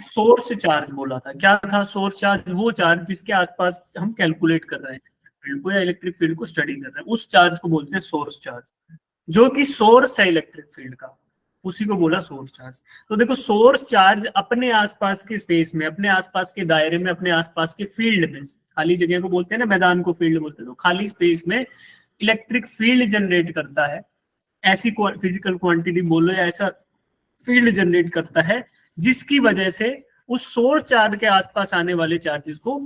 Source charge बोला था। क्या था सोर्स चार्ज? वो चार्ज जिसके आसपास हम कैलकुलेट कर रहे हैं फील्ड को या इलेक्ट्रिक फील्ड को स्टडी कर रहे हैं, उस चार्ज को बोलते हैं सोर्स चार्ज, जो कि सोर्स है इलेक्ट्रिक फील्ड का, उसी को बोला सोर्स चार्ज। तो देखो सोर्स चार्ज अपने आसपास के स्पेस में, अपने आसपास के दायरे में, अपने आसपास के फील्ड में, खाली जगह को बोलते हैं ना, मैदान को फील्ड बोलते हैं, तो खाली स्पेस में इलेक्ट्रिक फील्ड जनरेट करता है। ऐसी फिजिकल क्वांटिटी बोलो या ऐसा फील्ड जनरेट करता है जिसकी वजह से उस सोर्स चार्ज के आसपास आने वाले चार्जेस को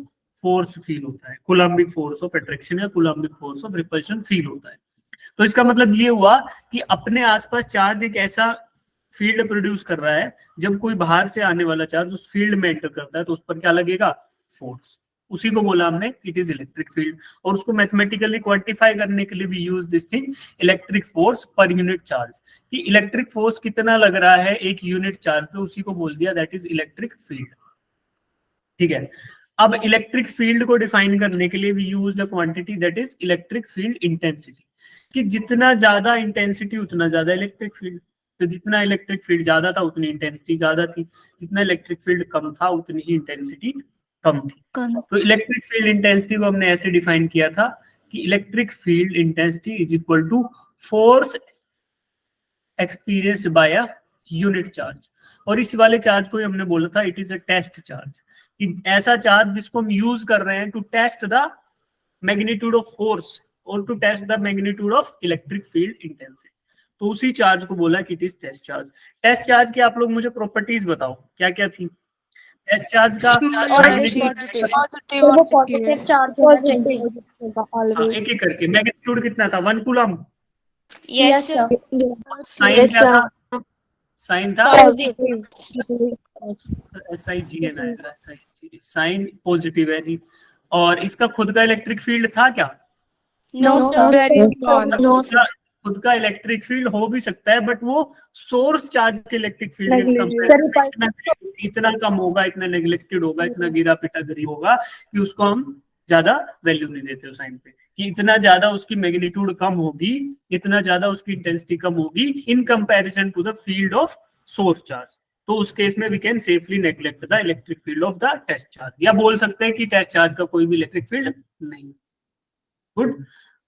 फोर्स फील होता है, कूलम्बिक फोर्स ऑफ अट्रैक्शन या Coulombic force of repulsion feel होता है। तो इसका मतलब ये हुआ कि अपने आसपास चार्ज एक ऐसा फील्ड प्रोड्यूस कर रहा है, जब कोई बाहर से आने वाला चार्ज उस फील्ड में एंटर करता है तो उस पर क्या लगेगा? फोर्स। उसी को बोला हमने इट इज इलेक्ट्रिक फील्ड। और उसको मैथमेटिकली क्वांटिफाई करने के लिए भी use this thing electric force per unit charge, कि इलेक्ट्रिक फोर्स कितना लग रहा है एक यूनिट चार्ज पे, उसी को बोल दिया दैट इज इलेक्ट्रिक फील्ड। ठीक है, अब इलेक्ट्रिक फील्ड को डिफाइन करने के लिए we use the quantity that is electric field intensity, कि जितना ज्यादा इंटेंसिटी उतना ज्यादा इलेक्ट्रिक फील्ड। तो जितना इलेक्ट्रिक फील्ड ज्यादा था उतनी इंटेंसिटी ज्यादा थी, जितना इलेक्ट्रिक फील्ड कम था उतनी ही इंटेंसिटी कम थी। तो इलेक्ट्रिक फील्ड इंटेंसिटी को हमने ऐसे डिफाइन किया था कि electric field intensity is equal to force experienced by a unit charge. और इस वाले चार्ज को हमने बोला था it is a test charge, कि ऐसा चार्ज जिसको हम यूज कर रहे हैं to test the magnitude of force और to test the magnitude of electric field intensity. तो उसी चार्ज को बोला कि it is test charge. Test charge की आप लोग मुझे प्रॉपर्टीज बताओ क्या क्या थी टेस्ट चार्ज का? पॉजिटिव चार्ज होना चाहिए एक एक करके। मैग्नीट्यूड कितना था? 1 कूलम। Yes sir. साइन क्या था? साइन था SIGN आएगा, साइन पॉजिटिव है जी। और इसका खुद का इलेक्ट्रिक फील्ड था क्या? No sir. खुद का इलेक्ट्रिक फील्ड हो भी सकता है बट वो सोर्स चार्ज के इलेक्ट्रिक फील्ड के कंपैरिजन में इतना कम होगा, इतना नेग्लेक्टेड होगा, इतना गिरा पिटा गरीब होगा कि उसको हम ज्यादा वैल्यू नहीं देते साइन पे, कि इतना ज्यादा उसकी मैग्नीट्यूड कम होगी, इतना ज्यादा उसकी इंटेंसिटी कम होगी in comparison to the field of source charge. तो उस केस में we can safely neglect the electric field of the test charge, या बोल सकते हैं कि टेस्ट चार्ज का कोई भी इलेक्ट्रिक फील्ड नहीं। गुड।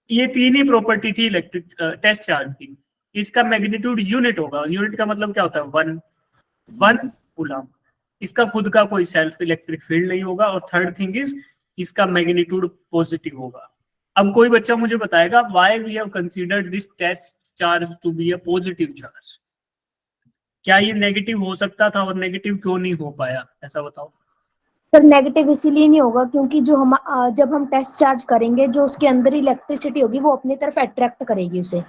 ये तीन ही प्रॉपर्टी थी इलेक्ट्रिक टेस्ट चार्ज की। इसका मैग्नीट्यूड यूनिट होगा, यूनिट का मतलब क्या होता है? 1 कूलम। इसका खुद का कोई सेल्फ इलेक्ट्रिक फील्ड नहीं होगा। और थर्ड थिंग इज इसका मैग्नीट्यूड पॉजिटिव होगा। अब कोई बच्चा मुझे बताएगा why we have considered this test charge to be a positive charge? क्या ये नेगेटिव हो सकता था और नेगेटिव क्यों नहीं हो पाया, ऐसा बताओ। सर नेगेटिव इसीलिए नहीं होगा क्योंकि जब हम टेस्ट चार्ज करेंगे जो उसके अंदर इलेक्ट्रिसिटी होगी वो अपनी तरफ अट्रैक्ट करेगी उसे।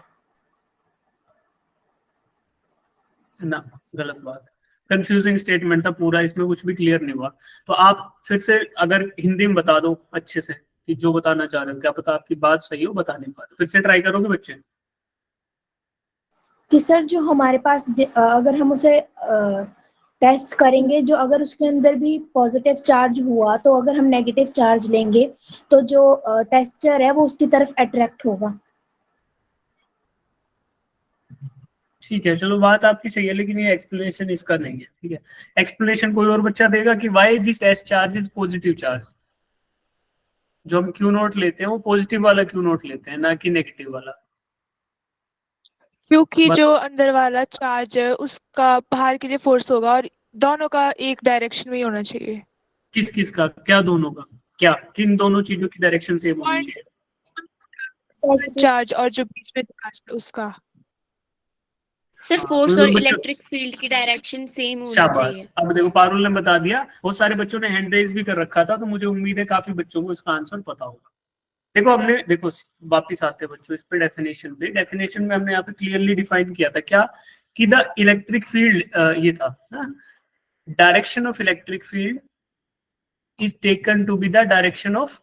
ना, गलत बात, कंफ्यूजिंग स्टेटमेंट था पूरा, इसमें कुछ भी क्लियर नहीं हुआ। तो आप फिर से अगर हिंदी में बता दो अच्छे से कि जो बताना चाह रहे हो, क्या पता आपकी बात सही हो, बता नहीं पा रहे, फिर से ट्राई करोगे बच्चे? कि सर जो हमारे पास अगर हम उसे टेस्ट करेंगे, जो अगर उसके अंदर भी पॉजिटिव चार्ज हुआ तो अगर हम नेगेटिव चार्ज लेंगे तो जो टेस्टर है वो उसकी तरफ अट्रैक्ट होगा। ठीक है, चलो बात आपकी सही है, लेकिन ये एक्सप्लेनेशन इसका नहीं है। ठीक है, एक्सप्लेनेशन कोई और बच्चा देगा कि why this test charge is positive charge? जो हम क्यू नोट लेते हैं वो पॉजिटिव वाला क्यू नोट लेते हैं, ना कि नेगेटिव वाला। क्योंकि जो अंदर वाला चार्ज है उसका बाहर के लिए फोर्स होगा और दोनों का एक डायरेक्शन में ही होना चाहिए। किस किस का? क्या दोनों का? क्या किन दोनों चीजों की डायरेक्शन सेम होनी चाहिए? चार्ज और जो बीच में चार्ज है उसका। सर फोर्स और इलेक्ट्रिक फील्ड की डायरेक्शन सेम होनी चाहिए। अब देखो पारुल ने बता दिया, बहुत सारे बच्चों ने हैंड रेज भी कर रखा था, तो मुझे उम्मीद है काफी बच्चों को इसका आंसर पता होगा। देखो वापिस आते हैं बच्चों इस पे डेफिनेशन पे। डेफिनेशन में हमने यहाँ पे क्लियरली डिफाइन किया था क्या, कि द इलेक्ट्रिक फील्ड ये था direction of electric field is taken to be the direction of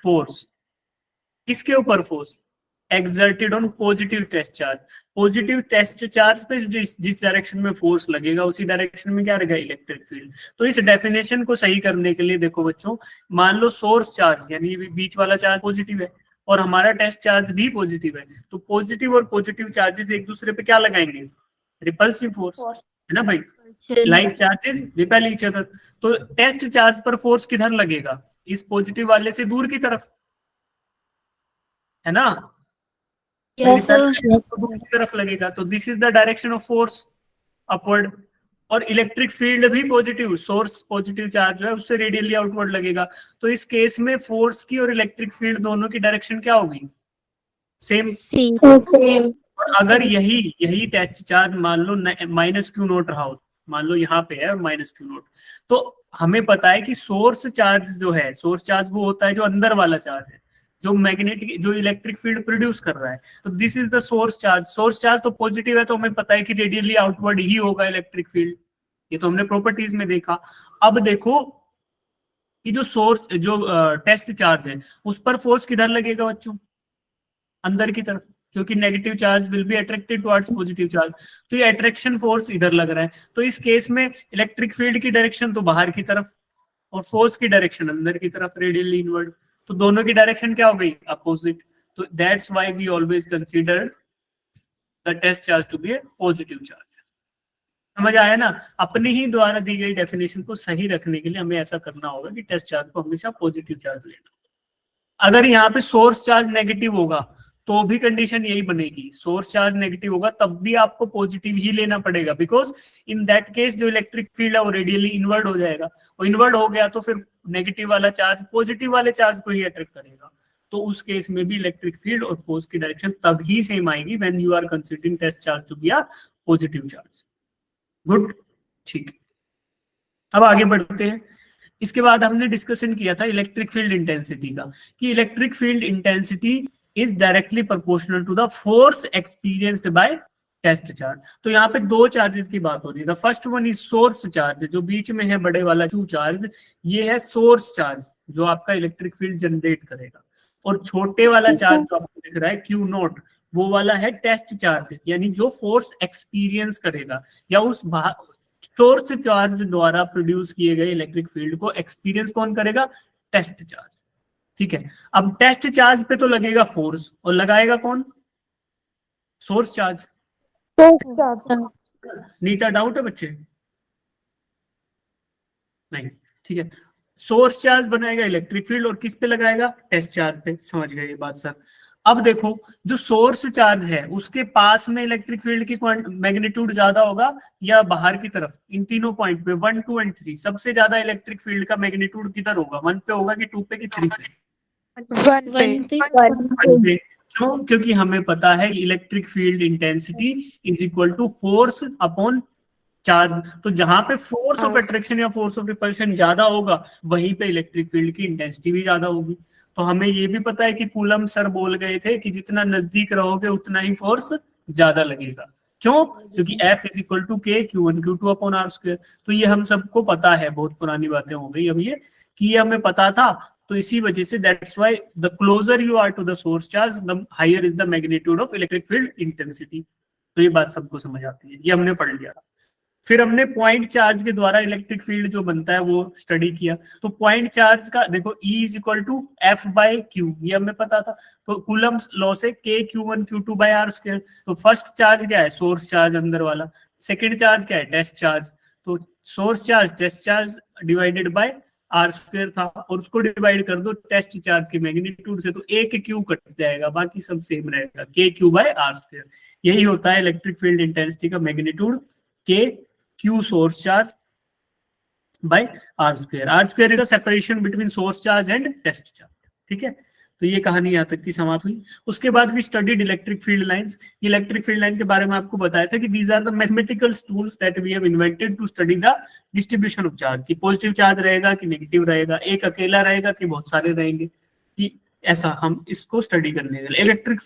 force. किसके ऊपर force? Exerted on positive test charge. Positive test charge पे जिस डायरेक्शन में फोर्स लगेगा उसी डायरेक्शन में क्या रहेगा? Electric field. तो इस डेफिनेशन को सही करने के लिए देखो बच्चों, मान लो सोर्स चार्ज यानी बीच वाला चार्ज पॉजिटिव है और हमारा टेस्ट चार्ज भी पॉजिटिव है, तो पॉजिटिव और पॉजिटिव चार्जेस एक दूसरे पे क्या लगाएंगे? रिपल्सिव फोर्स, है ना भाई? Like charges repel each other. तो टेस्ट चार्ज पर फोर्स किधर लगेगा, इस पॉजिटिव वाले से दूर की तरफ, है ना? Yes, sir. दूर की तरफ लगेगा, तो this is the direction of force, upward. और इलेक्ट्रिक फील्ड भी पॉजिटिव, सोर्स पॉजिटिव चार्ज जो है उससे रेडियली आउटवर्ड लगेगा। तो इस केस में फोर्स की और इलेक्ट्रिक फील्ड दोनों की डायरेक्शन क्या होगी, सेम। Same. और अगर यही टेस्ट चार्ज मान लो माइनस क्यू नोट रहा हो, मान लो यहाँ पे है माइनस क्यू नोट, तो हमें पता है कि सोर्स चार्ज जो है, सोर्स चार्ज वो होता है जो अंदर वाला चार्ज है, जो मैग्नेटिक, जो इलेक्ट्रिक फील्ड प्रोड्यूस कर रहा है। तो this is the source charge. Source charge तो पॉजिटिव है, तो हमें पता है कि रेडियली आउटवर्ड ही होगा इलेक्ट्रिक फील्ड, ये तो हमने प्रॉपर्टीज में देखा। अब देखो कि जो सोर्स, जो टेस्ट चार्ज है उस पर फोर्स किधर लगेगा बच्चों, अंदर की तरफ, क्योंकि negative charge will be attracted towards positive charge. तो ये अट्रैक्शन फोर्स इधर लग रहा है। तो इस केस में इलेक्ट्रिक फील्ड की डायरेक्शन तो बाहर की तरफ और फोर्स की डायरेक्शन अंदर की तरफ, रेडियली इनवर्ड। तो दोनों की डायरेक्शन क्या हो गई, अपोजिट। तो that's why we always consider the test charge to be a positive charge. समझ आया ना? अपने ही द्वारा दी गई डेफिनेशन को सही रखने के लिए हमें ऐसा करना होगा कि टेस्ट चार्ज को हमेशा पॉजिटिव चार्ज लेना। अगर यहाँ पे सोर्स चार्ज नेगेटिव होगा तो भी कंडीशन यही बनेगी, सोर्स चार्ज नेगेटिव होगा तब भी आपको पॉजिटिव ही लेना पड़ेगा, बिकॉज इन दैट केस जो इलेक्ट्रिक फील्ड है वो रेडियली इनवर्ड हो जाएगा, और इनवर्ड हो गया तो फिर नेगेटिव वाला चार्ज पॉजिटिव वाले चार्ज को ही अट्रैक्ट करेगा। तो उस केस में भी इलेक्ट्रिक फील्ड और फोर्स की डायरेक्शन तभी सेम आएगी when you are considering test charge to be a positive charge. Good, ठीक। अब आगे बढ़ते हैं। इसके बाद हमने डिस्कशन किया था इलेक्ट्रिक फील्ड इंटेंसिटी का, कि electric field intensity is directly proportional to the force experienced by test charge. तो यहाँ पे दो चार्जेस की बात हो रही है। The first one is source charge, जो बीच में है बड़े वाला क्यू चार्ज, ये है सोर्स चार्ज जो आपका इलेक्ट्रिक फील्ड जनरेट करेगा। और छोटे वाला चार्ज जो आपको दिख रहा है क्यू नॉट, वो वाला है टेस्ट चार्ज, यानी जो फोर्स एक्सपीरियंस करेगा या उस सोर्स चार्ज द्वारा प्रोड्यूस किए गए इलेक्ट्रिक फील्ड को एक्सपीरियंस कौन करेगा, टेस्ट चार्ज। ठीक है, अब टेस्ट चार्ज पे तो लगेगा फोर्स, और लगाएगा कौन, सोर्स चार्ज। नीता डाउट है बच्चे? नहीं, ठीक है। सोर्स चार्ज बनाएगा इलेक्ट्रिक फील्ड और किस पे लगाएगा, टेस्ट चार्ज पे। समझ गए ये बात सर? अब देखो, जो सोर्स चार्ज है उसके पास में इलेक्ट्रिक फील्ड की मैग्नीट्यूड ज्यादा होगा या बाहर की तरफ, इन तीनों पॉइंट पे 1, 2 एंड 3 सबसे ज्यादा इलेक्ट्रिक फील्ड का मैग्नीट्यूड किधर होगा, 1 पे होगा कि 2 पे कि 3 पे? 1 पे। 1 पे। क्यों? क्योंकि हमें पता है electric field intensity is equal to force upon charge. तो जहां पे फोर्स ऑफ अट्रैक्शन या फोर्स ऑफ रिपल्शन ज्यादा होगा वहीं पे इलेक्ट्रिक फील्ड की इंटेंसिटी भी ज्यादा होगी। तो हमें ये भी पता है कि कूलम सर बोल गए थे कि जितना नजदीक रहोगे उतना ही फोर्स ज्यादा लगेगा। क्यों? क्योंकि F is equal to K Q1 Q2 upon R square. तो ये हम सबको पता है, बहुत पुरानी बातें हो गई अब ये, कि ये हमें पता था। तो इसी वजह से that's why the closer you are to the source charge the higher is the magnitude of electric field intensity. तो ये बात सबको समझ आती है, ये हमने पढ़ लिया। फिर हमने पॉइंट चार्ज के द्वारा इलेक्ट्रिक फील्ड जो बनता है वो स्टडी किया। तो पॉइंट चार्ज का देखो, E is equal to F by Q, ये हमें पता था। तो कूलम्स लॉ से K Q1 Q2 by R square. तो फर्स्ट चार्ज क्या है, सोर्स चार्ज अंदर वाला। सेकंड चार्ज क्या है, टेस्ट चार्ज। तो source charge test charge divided by R square था, और उसको डिवाइड कर दो टेस्ट चार्ज के मैग्नीट्यूड से, तो एक Q कट जाएगा, बाकी सब सेम रहेगा, K Q by R square. यही होता है इलेक्ट्रिक फील्ड इंटेंसिटी का magnitude, K Q source charge by R square. R square is the separation between source charge and test charge. ठीक है, तो ये कहानी यहाँ तक की समाप्त हुई। उसके बाद भी studied electric field lines. Electric field line के बारे में आपको बताया था कि these are the mathematical tools that we have invented to study the distribution of charge, कि पॉजिटिव चार्ज रहेगा कि नेगेटिव रहेगा, एक अकेला रहेगा कि बहुत सारे रहेंगे, कि ऐसा हम इसको स्टडी करने के लिए इलेक्ट्रिक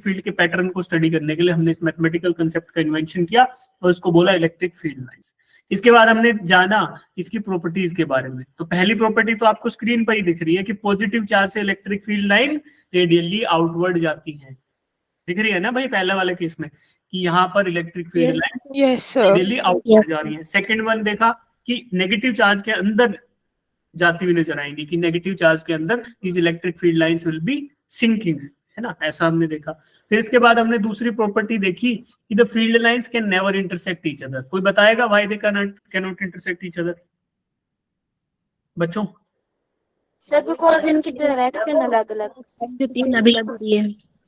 फील्ड के पैटर्न को स्टडी करने के लिए हमने इस मैथमेटिकल कंसेप्ट का इन्वेंशन किया और इसको बोला इलेक्ट्रिक फील्ड लाइंस। इसके बाद हमने जाना इसकी प्रॉपर्टीज के बारे में। तो पहली प्रॉपर्टी तो आपको स्क्रीन पर ही दिख रही है कि पॉजिटिव चार्ज से electric field line radially outward जाती है। दिख रही है ना भाई, पहले वाले केस में कि यहाँ पर electric field line radially outward जा रही है। सेकेंड वन देखा कि नेगेटिव चार्ज के अंदर जाती हुई नजर आएंगी, कि नेगेटिव चार्ज के अंदर these electric field lines will be sinking, है ना, ऐसा हमने देखा। फिर इसके बाद हमने दूसरी प्रॉपर्टी देखी कि the field lines can never intersect each other. कोई बताएगा why they can not intersect each other बच्चों? सर बिकॉज इनकी डायरेक्शन अलग अलग है।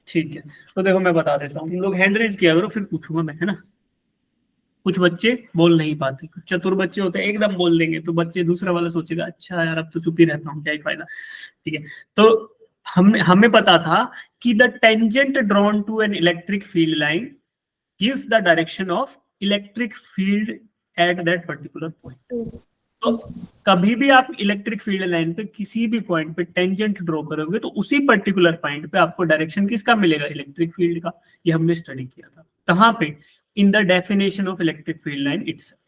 ठीक है, तो देखो मैं बता देता हूँ, तुम लोग हैंड रेज किया करो, फिर पूछूंगा मैं, है ना। कुछ बच्चे बोल नहीं पाते, कुछ चतुर बच्चे होते हैं एकदम बोल देंगे, तो बच्चे दूसरा वाला सोचेगा अच्छा यार अब तो चुप ही रहता हूँ, क्या ही फायदा। ठीक है, तो हमें पता था कि the tangent drawn to an electric field line gives the direction of electric field at that particular point. तो कभी भी आप इलेक्ट्रिक फील्ड लाइन पे किसी भी पॉइंट पे टेंजेंट ड्रॉ करोगे तो उसी पर्टिकुलर पॉइंट पे आपको डायरेक्शन किसका मिलेगा? इलेक्ट्रिक फील्ड का। ये हमने स्टडी किया था कहाँ पे? In the definition of electric field line itself.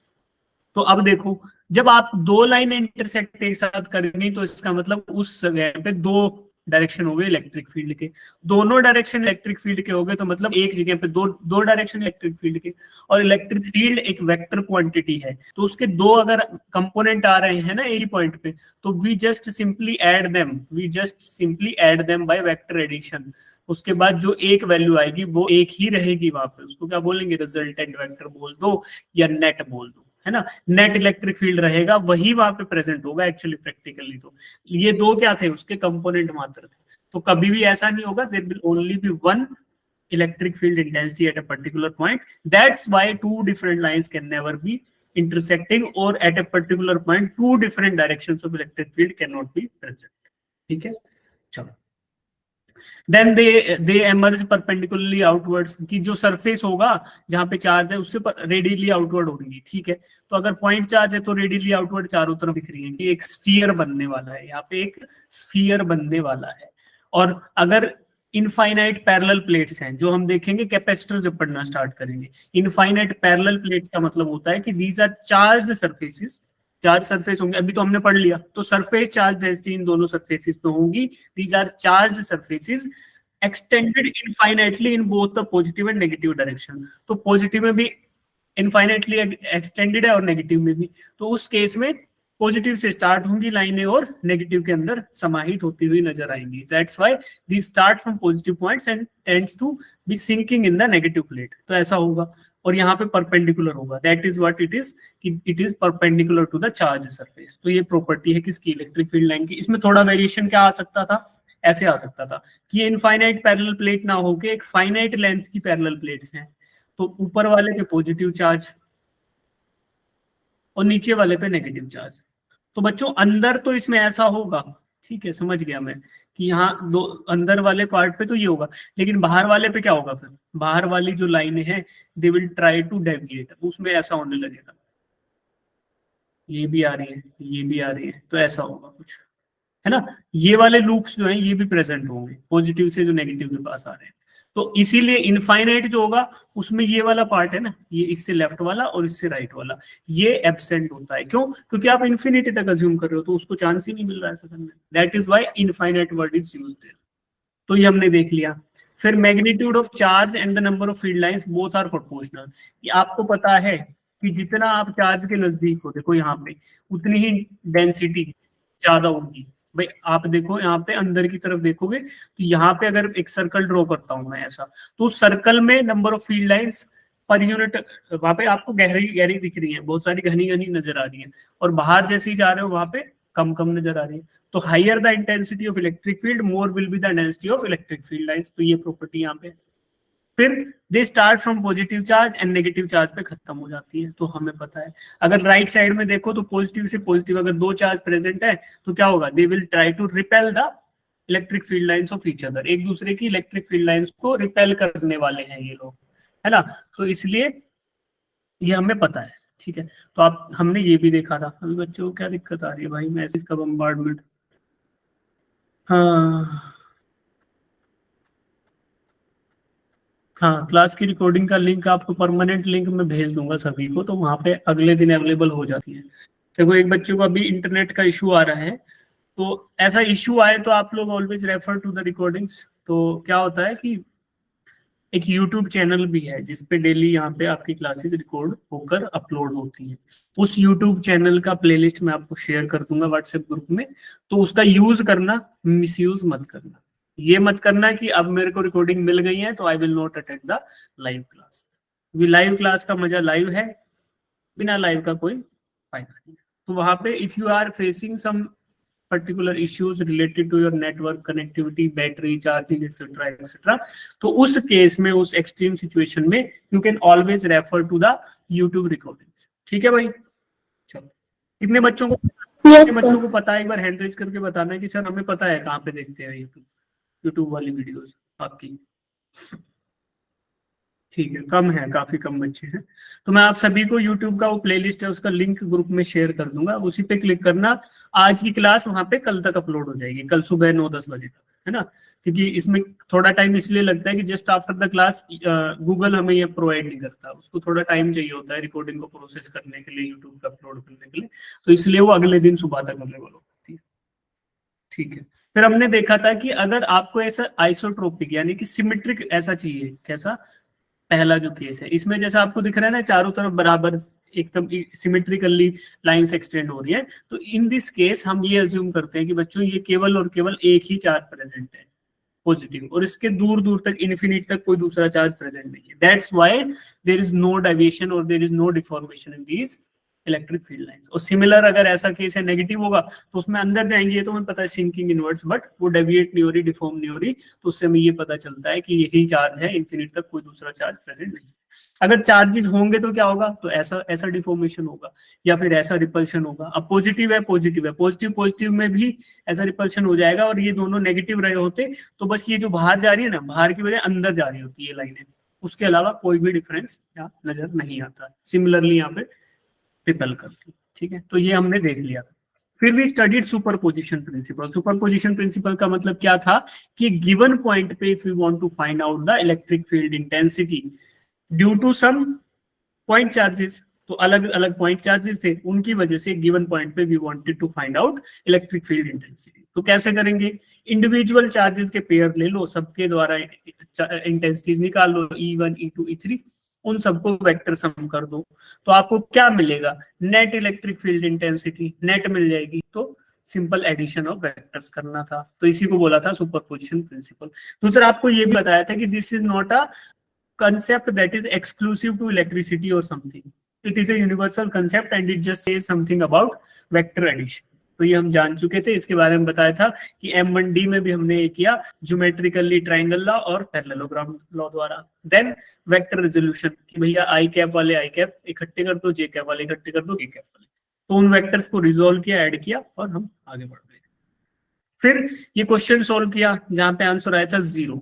तो अब देखो, जब आप दो लाइन इंटरसेक्ट एक साथ करेंगे तो इसका मतलब उस जगह पे दो डायरेक्शन हो गए इलेक्ट्रिक फील्ड के, दोनों डायरेक्शन इलेक्ट्रिक फील्ड के हो गए, तो मतलब एक जगह पे दो डायरेक्शन इलेक्ट्रिक फील्ड के। और इलेक्ट्रिक फील्ड एक वेक्टर क्वांटिटी है, तो उसके दो अगर कंपोनेंट आ रहे हैं ना एक ही पॉइंट पे, तो we just simply add them by vector addition. उसके बाद जो एक वैल्यू आएगी वो एक ही रहेगी वहां पे, उसको क्या बोलेंगे? रिजल्टेंट वेक्टर बोल दो या नेट बोल दो, है ना। नेट इलेक्ट्रिक फील्ड रहेगा, वही वहां पे प्रेजेंट होगा एक्चुअली प्रैक्टिकली। तो ये दो क्या थे? उसके कंपोनेंट मात्र थे। तो कभी भी ऐसा नहीं होगा, there will only be one electric field intensity at a particular point. That's why two different lines can never be intersecting, or at a particular point two different directions of electric field cannot be present. ठीक है, चलो। Then they emerge perpendicularly outwards, कि जो surface होगा जहां पे charge है उससे रेडियली आउटवर्ड होगी। ठीक है, तो अगर पॉइंट चार्ज है तो रेडियली आउटवर्ड चारों तरफ दिख रही है कि एक स्फीयर बनने वाला है, यहाँ पे एक स्फीयर बनने वाला है। और अगर इनफाइनाइट पैरेलल प्लेट्स हैं, जो हम देखेंगे कैपेसिटर जब पढ़ना स्टार्ट करेंगे, इनफाइनाइट पैरेलल प्लेट्स का मतलब होता है कि these are charged surfaces. Charge surface होंगे, अभी तो हमने पढ़ लिया, तो सरफेस चार्ज डेंसिटी इन दोनों सरफेसेस पे होगी। These are charged surfaces extended infinitely in both the positive and negative direction. तो पॉजिटिव में भी इनफाइनाइटली एक्सटेंडेड है और नेगेटिव में भी। तो उस केस में पॉजिटिव से स्टार्ट होंगी लाइनें और नेगेटिव के अंदर समाहित होती हुई नजर आएंगी। That's why they start from positive points and tends to be sinking in the negative plate. तो ऐसा होगा, और यहाँ पे परपेंडिकुलर होगा। That is what it is, it is perpendicular to the charge surface. तो ये प्रॉपर्टी है किसकी? इलेक्ट्रिक फील्ड लाइन की। इसमें थोड़ा वेरिएशन क्या आ सकता था? ऐसे आ सकता था कि ये इनफाइनाइट पैरेलल प्लेट ना होके एक फाइनाइट लेंथ की पैरेलल प्लेट्स हैं, तो ऊपर वाले पे पॉजिटिव चार्ज और नीचे वाले पे नेगेटिव चार्ज। तो बच्चों अंदर तो इसमें ऐसा होगा, ठीक है, समझ गया मैं कि यहाँ दो अंदर वाले पार्ट पे तो ये होगा, लेकिन बाहर वाले पे क्या होगा? फिर बाहर वाली जो लाइनें हैं they will try to deviate, उसमें ऐसा होने लगेगा, ये भी आ रही है, ये भी आ रही है, तो ऐसा होगा कुछ, है ना। ये वाले लूप्स जो हैं ये भी प्रेजेंट होंगे पॉजिटिव से जो नेगेटिव के पास आ रहे हैं। तो इसीलिए इनफाइनाइट जो होगा उसमें ये वाला पार्ट है ना, ये इससे लेफ्ट वाला और इससे राइट वाला, ये एब्सेंट होता है। क्यों? क्योंकि आप इन्फिनिटी तक अज्यूम कर रहे हो, तो उसको चांस ही नहीं मिल रहा है ऐसा करने। That is why infinite word is used there. तो ये हमने देख लिया। फिर magnitude of charge and the number of field lines both are proportional. ये आपको पता है कि जितना आप चार्ज के नजदीक हो, देखो यहाँ पे उतनी ही डेंसिटी ज्यादा होगी। भाई आप देखो यहाँ पे अंदर की तरफ देखोगे तो यहाँ पे अगर एक सर्कल ड्रॉ करता हूं मैं ऐसा, तो सर्कल में number of field lines per unit वहां पे आपको गहरी गहरी दिख रही है, बहुत सारी घनी घनी नजर आ रही है, और बाहर जैसे ही जा रहे हो वहां पे कम कम नजर आ रही है। तो higher the intensity of electric field more will be the density of electric field lines. तो ये प्रॉपर्टी यहाँ पे। फिर they start from positive charge and negative charge पे खत्म हो जाती है। तो हमें पता है अगर राइट साइड में देखो तो पॉजिटिव से पॉजिटिव अगर दो चार्ज प्रेजेंट है तो क्या होगा? They will try to repel the electric field lines of each other. एक दूसरे की इलेक्ट्रिक फील्ड लाइंस को रिपेल करने वाले हैं ये लोग, है ना। तो इसलिए ये हमें पता है, ठीक है। तो आप हमने ये भी देखा था। अभी बच्चों को क्या दिक्कत आ रही है भाई? मैसेज का बम्बार्डमेंट। हाँ, क्लास की रिकॉर्डिंग का लिंक आपको परमानेंट लिंक में भेज दूंगा सभी को, तो वहाँ पे अगले दिन अवेलेबल हो जाती है। देखो एक बच्चे को अभी इंटरनेट का इशू आ रहा है, तो ऐसा इशू आए तो आप लोग always refer to the recordings. तो क्या होता है कि एक यूट्यूब चैनल भी है जिसपे डेली यहाँ पे आपकी क्लासेस रिकॉर्ड होकर अपलोड होती है। उस यूट्यूब चैनल का प्लेलिस्ट मैं आपको शेयर कर दूंगा व्हाट्सएप ग्रुप में, तो उसका यूज करना, मिसयूज मत करना, ये मत करना कि अब मेरे को रिकॉर्डिंग मिल गई है तो I will not attend the live class. Live class का मजा लाइव है, बिना लाइव का कोई फायदा नहीं। तो वहां पे if you are facing some particular issues related to your network connectivity, battery charging etcetera etcetera, तो उस केस में, उस एक्सट्रीम सिचुएशन में you can always refer to the YouTube recordings. ठीक है भाई, चलो। कितने बच्चों को कितने बच्चों को पता है, एक बार हैंड रेज करके बताना है कि सर हमें पता है कहाँ पे देखते हैं यूट्यूब वाली वीडियोस आपकी। ठीक है, कम है, काफी कम बच्चे हैं। तो मैं आप सभी को YouTube का वो प्लेलिस्ट है उसका लिंक ग्रुप में शेयर कर दूंगा, उसी पे क्लिक करना। आज की क्लास वहां पे कल तक अपलोड हो जाएगी, कल सुबह 9-10 बजे तक, है ना। क्योंकि इसमें थोड़ा टाइम इसलिए लगता है कि just after the class Google हमें ये प्रोवाइड नहीं करता, उसको थोड़ा टाइम चाहिए होता है रिकॉर्डिंग को प्रोसेस करने के लिए, यूट्यूब पे अपलोड करने के लिए, तो इसलिए वो अगले दिन सुबह तक अवेलेबल होती है। ठीक है, फिर हमने देखा था कि अगर आपको ऐसा आइसोट्रोपिक यानी कि सिमेट्रिक ऐसा चाहिए, कैसा, पहला जो केस है इसमें जैसा आपको दिख रहा है ना, चारों तरफ बराबर एकदम सिमेट्रिकली लाइंस एक्सटेंड हो रही है, तो इन दिस केस हम ये अज्यूम करते हैं कि बच्चों ये केवल और केवल एक ही चार्ज प्रेजेंट है, पॉजिटिव, और इसके दूर दूर तक इन्फिनिट तक कोई दूसरा चार्ज प्रेजेंट नहीं है। That's why there is no deviation और there is no deformation in these electric field lines. और सिमिलर अगर ऐसा केस है नेगेटिव होगा तो उसमें अंदर जाएंगे तो हमें पता है सिंकिंग इनवर्ड्स, बट वो डेविएट नहीं हो रही, डिफॉर्म नहीं हो रही, तो उससे हमें ये पता चलता है कि यही चार्ज है, इन्फिनिट तक कोई दूसरा चार्ज प्रेजेंट नहीं। अगर चार्जेस होंगे तो क्या होगा, तो ऐसा डिफॉर्मेशन होगा या फिर ऐसा रिपल्शन होगा। अब पॉजिटिव है, पॉजिटिव में भी ऐसा रिपल्शन हो जाएगा, और ये दोनों नेगेटिव रहे होते तो बस ये जो बाहर जा रही है ना, बाहर की वजह अंदर जा रही होती है ये लाइनें, उसके अलावा कोई भी डिफरेंस यहाँ नजर नहीं आता। सिमिलरली यहाँ पे रिपेल करती। ठीक है, तो ये हमने देख लिया। फिर भी studied superposition principle. Superposition principle का मतलब क्या था कि गिवन पॉइंट पे if you want to find out the electric field intensity due to some point charges, तो अलग अलग पॉइंट चार्जेस थे, उनकी वजह से गिवन पॉइंट पे we wanted to find out electric field intensity. तो कैसे करेंगे, इंडिविजुअल चार्जेस के पेयर ले लो, सबके द्वारा इंटेंसिटी निकाल लो, E1 E2 E3, उन सबको वेक्टर सम कर दो, तो आपको क्या मिलेगा, net electric field intensity net मिल जाएगी। तो सिंपल एडिशन ऑफ वेक्टर्स करना था, तो इसी को बोला था सुपरपोजिशन प्रिंसिपल। दूसरा आपको ये भी बताया था कि this is not a concept that is exclusive to electricity or something. It is a universal concept and it just says something about vector addition. तो ये हम जान चुके थे, इसके बारे में बताया था कि M1D में भी हमने ये किया ज्योमेट्रिकली ट्रायंगल लॉ और पैरेललोग्राम लॉ द्वारा। देन वेक्टर रेजोल्यूशन कि भैया आई कैप वाले आई कैप इकट्ठे कर दो, जे कैप वाले इकट्ठे कर दो, के कैप वाले, तो उन वेक्टर्स को रिजोल्व किया, ऐड किया और हम आगे बढ़ गए। फिर ये क्वेश्चन सॉल्व किया जहां पे आंसर आया था 0।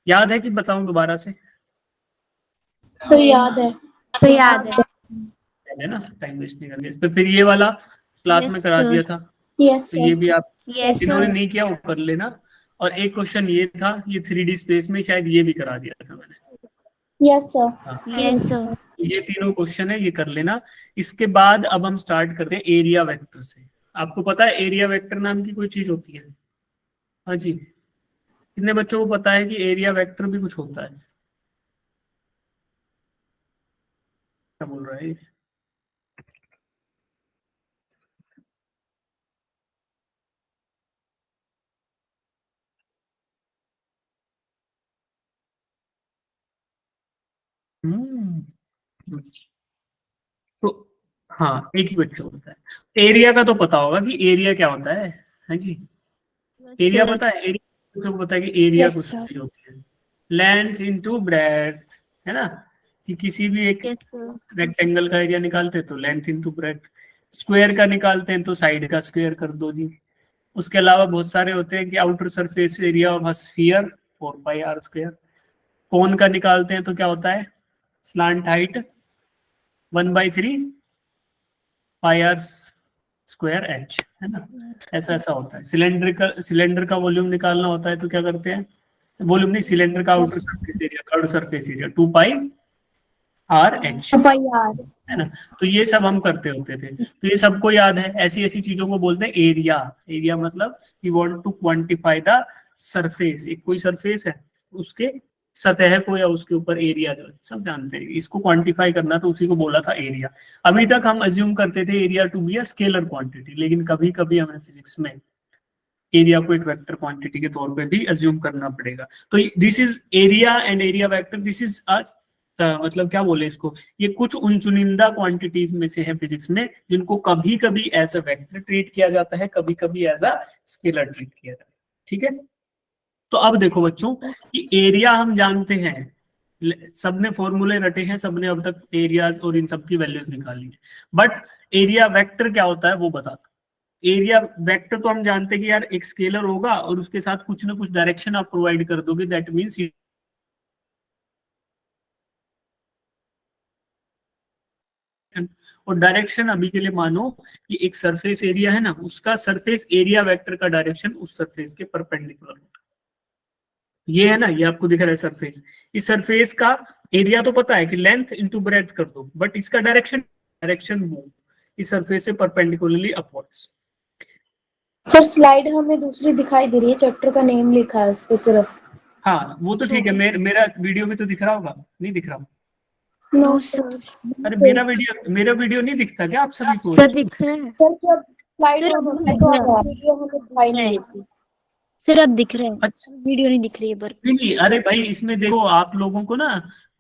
याद है कि बताऊं दोबारा से? सर याद है, सर याद है ना, टाइम वेस्ट नहीं करके। इस पे फिर ये वाला क्लास में करा दिया था, यस तो ये भी आप Yes, जिन्होंने sir. नहीं किया वो कर लेना। और एक क्वेश्चन ये था, ये 3D स्पेस में शायद ये भी करा दिया था मैंने। Yes sir, Yes, sir. ये तीनों क्वेश्चन है, ये कर लेना। इसके बाद अब हम स्टार्ट करते हैं एरिया वेक्टर से। आपको पता है एरिया वेक्टर नाम की कोई चीज होती है? हाँ जी, कितने बच्चों को पता है कि एरिया वेक्टर भी कुछ होता है? क्या बोल रहा है? तो हाँ, एक ही बच्चों को पता है। एरिया का तो पता होगा कि एरिया क्या होता है। हाँ जी, एरिया पता है, एरिया बच्चों को पता है कि एरिया कुछ चीज होती है, लेंथ इनटू ब्रेड्थ, है ना। कि किसी भी एक Yes, sir. रेक्टेंगल का एरिया निकालते हैं तो लेंथ इनटू ब्रेड्थ, स्क्वायर का निकालते हैं तो साइड का स्क्वायर कर दो जी। उसके अलावा बहुत सारे होते हैं कि outer surface area of a sphere 4πr²। कोन का निकालते हैं तो क्या होता है, स्लांट हाइट 1/3 πr²h, है ना। ऐसा ऐसा होता है। सिलेंडर का वॉल्यूम निकालना होता है तो क्या करते हैं, वॉल्यूम नहीं, सिलेंडर का outer surface area, curve surface area 2πr/h, है ना। तो ये सब हम करते होते थे, तो ये सबको याद है। ऐसी ऐसी चीजों को बोलते हैं एरिया। एरिया मतलब we want to quantify the surface. एक कोई सरफेस है, उसके सतह को या उसके ऊपर एरिया जो है, सब जानते हैं, इसको क्वांटिफाई करना, तो उसी को बोला था एरिया। अभी तक हम अज्यूम करते थे area to be a scalar quantity, लेकिन कभी कभी हमें फिजिक्स में एरिया को एक वेक्टर क्वांटिटी के तौर पे भी अज्यूम करना पड़ेगा। तो this is area and area vector, this is मतलब क्या बोले इसको, ये कुछ उन चुनिंदा क्वांटिटीज में से है फिजिक्स में जिनको कभी कभी एज अ वेक्टर ट्रीट किया जाता है, कभी कभी एज अ स्केलर ट्रीट किया जाता है। ठीक है, तो अब देखो बच्चों कि एरिया हम जानते हैं, सबने फॉर्मूले रटे हैं, सबने अब तक एरियाज और इन सब की वैल्यूज निकाली है, बट एरिया वेक्टर क्या होता है वो बता दो। एरिया वेक्टर तो हम जानते हैं कि यार एक स्केलर होगा और उसके साथ कुछ ना कुछ डायरेक्शन आप प्रोवाइड कर दोगे, दैट मीन्स और डायरेक्शन अभी के लिए मानो कि एक सरफेस एरिया है ना, उसका सरफेस एरिया वेक्टर का डायरेक्शन उस सरफेस के परपेंडिकुलर होगा। ये है ना, ये आपको दिख रहा है सरफेस, इस सरफेस का एरिया तो पता है कि लेंथ इनटू ब्रेड्थ कर दो, बट इसका डायरेक्शन वो इस सरफेस से परपेंडिकुलरली अपवर्ड्स। सर स्लाइड हमें दूसरी दिखाई दे रही है, चैप्टर का नेम लिखा है उस पे सिर्फ। हाँ वो तो ठीक है, मेरा वीडियो में तो दिख रहा होगा, नहीं दिख रहा? No sir. अरे मेरा वीडियो नहीं दिखता क्या आप सभी को? सर दिख रहा है। सर जब स्लाइड सर, होती है तो आप वीडियो हमें दिखाई नहीं देती। सर अब दिख रहा है। अच्छा वीडियो नहीं दिख रही है पर। नहीं, अरे भाई इसमें देखो आप लोगों को ना,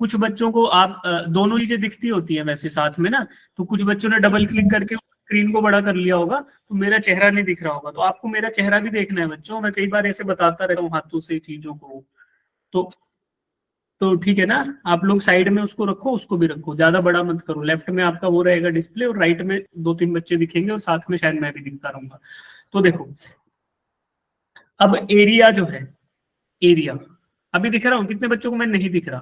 कुछ बच्चों को आप दोनों चीजें दिखती होती हैं वैसे साथ में ना, तो कुछ बच्चों ने डबल क्लिक करके स्क्रीन को बड़ा कर लिया होगा तो मेरा चेहरा नहीं दिख रहा होगा, तो आपको मेरा चेहरा भी देखना है बच्चों, मैं कई बार ऐसे बताता रहता हूँ हाथों से चीजों को। तो ठीक है ना, आप लोग साइड में उसको रखो, उसको भी रखो, ज्यादा बड़ा मत करो। लेफ्ट में आपका वो रहेगा डिस्प्ले और राइट में 2-3 बच्चे दिखेंगे और साथ में शायद मैं भी दिखता रहूंगा। तो देखो अब एरिया जो है, एरिया अभी दिख रहा हूं, कितने बच्चों को मैं नहीं दिख रहा?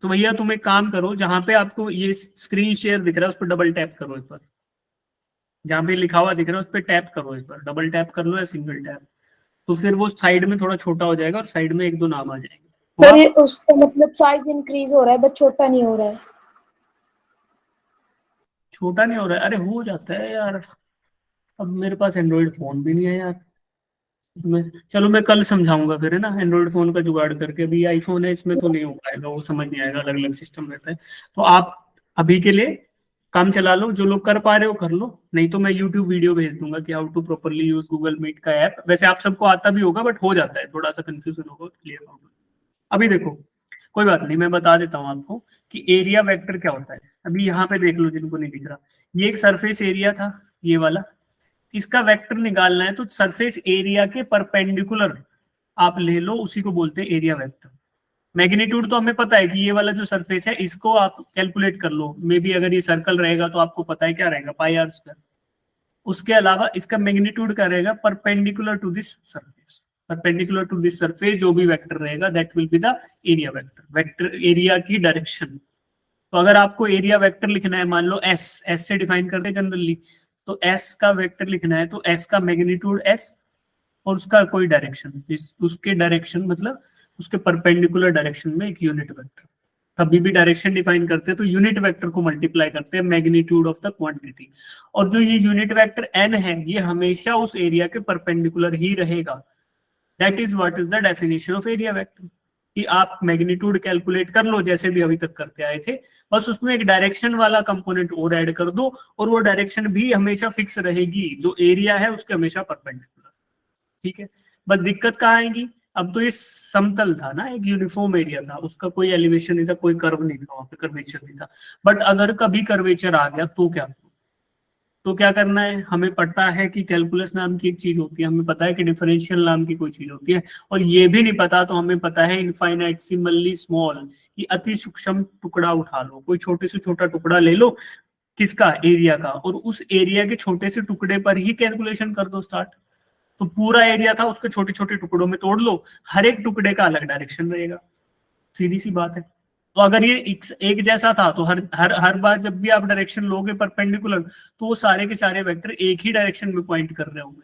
तो भैया तुम एक काम करो, जहां पे आपको ये स्क्रीन शेयर दिख रहा है उस पर डबल टैप करो एक बार, जहां पे लिखा हुआ दिख रहा है उस पर टैप करो एक बार, डबल टैप कर लो या सिंगल टैप, तो फिर वो साइड में थोड़ा छोटा हो जाएगा और साइड में 1-2 नाम आ जाएंगे। सर ये उसका मतलब साइज इंक्रीज हो रहा है बट छोटा नहीं हो रहा है। छोटा नहीं हो रहा है? अरे हो जाता है यार, अब मेरे पास एंड्रॉइड फोन भी नहीं है यार। चलो मैं कल समझाऊंगा फिर, है ना, एंड्रॉइड फोन का जुगाड़ करके। अभी आईफोन है, इसमें तो नहीं हो पाएगा, वो समझ नहीं आएगा, अलग अलग सिस्टम रहता है। तो आप अभी के लिए काम चला लो, जो लोग कर पा रहे हो कर लो, नहीं तो मैं यूट्यूब वीडियो भेज दूंगा कि how to properly use Google Meet का ऐप। वैसे आप सबको आता भी होगा बट हो जाता है, थोड़ा सा कंफ्यूजन होगा, क्लियर होगा। अभी देखो कोई बात नहीं, मैं बता देता हूँ आपको कि एरिया वेक्टर क्या होता है। अभी यहाँ पे देख लो जिनको नहीं दिख रहा, ये एक सरफेस एरिया था ये वाला, इसका वेक्टर निकालना है तो सरफेस एरिया के परपेंडिकुलर आप ले लो, उसी को बोलते हैं एरिया वेक्टर। मैग्नीट्यूड तो हमें पता है कि ये वाला जो सरफेस है इसको आप कैलकुलेट कर लो, मे बी अगर ये सर्कल रहेगा तो आपको पता है क्या रहेगा, पाई आर स्क्वायर। उसके अलावा इसका मैग्नीट्यूड क्या रहेगा, perpendicular to this surface, perpendicular to this surface जो भी वेक्टर रहेगा that will be the area vector, vector area की डायरेक्शन। तो अगर आपको एरिया वेक्टर लिखना है, मान लो एस से डिफाइन करते हैं जनरली, तो एस का वेक्टर लिखना है तो एस का मैग्नीट्यूड एस और उसका कोई डायरेक्शन, उसके डायरेक्शन मतलब उसके परपेंडिकुलर डायरेक्शन में एक यूनिट वेक्टर। कभी भी डायरेक्शन डिफाइन करते हैं तो यूनिट वेक्टर को मल्टीप्लाई करते हैं मैग्नीट्यूड ऑफ द क्वांटिटी, और जो ये यूनिट वेक्टर एन है ये हमेशा उस एरिया के परपेंडिकुलर ही रहेगा। That is what is the definition of area vector, कि आप मैग्नीट्यूड कैलकुलेट कर लो जैसे भी अभी तक करते आए थे, बस उसमें एक डायरेक्शन वाला कंपोनेंट और ऐड कर दो और वो डायरेक्शन भी हमेशा फिक्स रहेगी, जो एरिया है उसके हमेशा परपेंडिकुलर। ठीक है, बस दिक्कत कहाँ आएगी, अब तो ये समतल था ना, एक यूनिफॉर्म एरिया था, उसका कोई एलिवेशन नहीं था, कोई कर्व नहीं था वहां पे, कर्वेचर नहीं था। बट अगर कभी कर्वेचर आ गया तो क्या करना है, हमें पता है कि कैलकुलस नाम की एक चीज होती है, हमें पता है कि डिफरेंशियल नाम की कोई चीज होती है, और ये भी नहीं पता तो हमें पता है इनफाइनाइटसिमली स्मॉल, कि अति सूक्ष्म टुकड़ा उठा लो, कोई छोटे से छोटा टुकड़ा ले लो, किसका, एरिया का, और उस एरिया के छोटे से टुकड़े पर ही कैलकुलेशन कर दो स्टार्ट। तो पूरा एरिया था, उसके छोटे छोटे टुकड़ों में तोड़ लो, हर एक टुकड़े का अलग डायरेक्शन रहेगा, सीधी सी बात है। तो अगर ये एक जैसा था तो हर बार जब भी आप डायरेक्शन लोगे परपेंडिकुलर, तो वो सारे के सारे वेक्टर एक ही डायरेक्शन में पॉइंट कर रहे होंगे,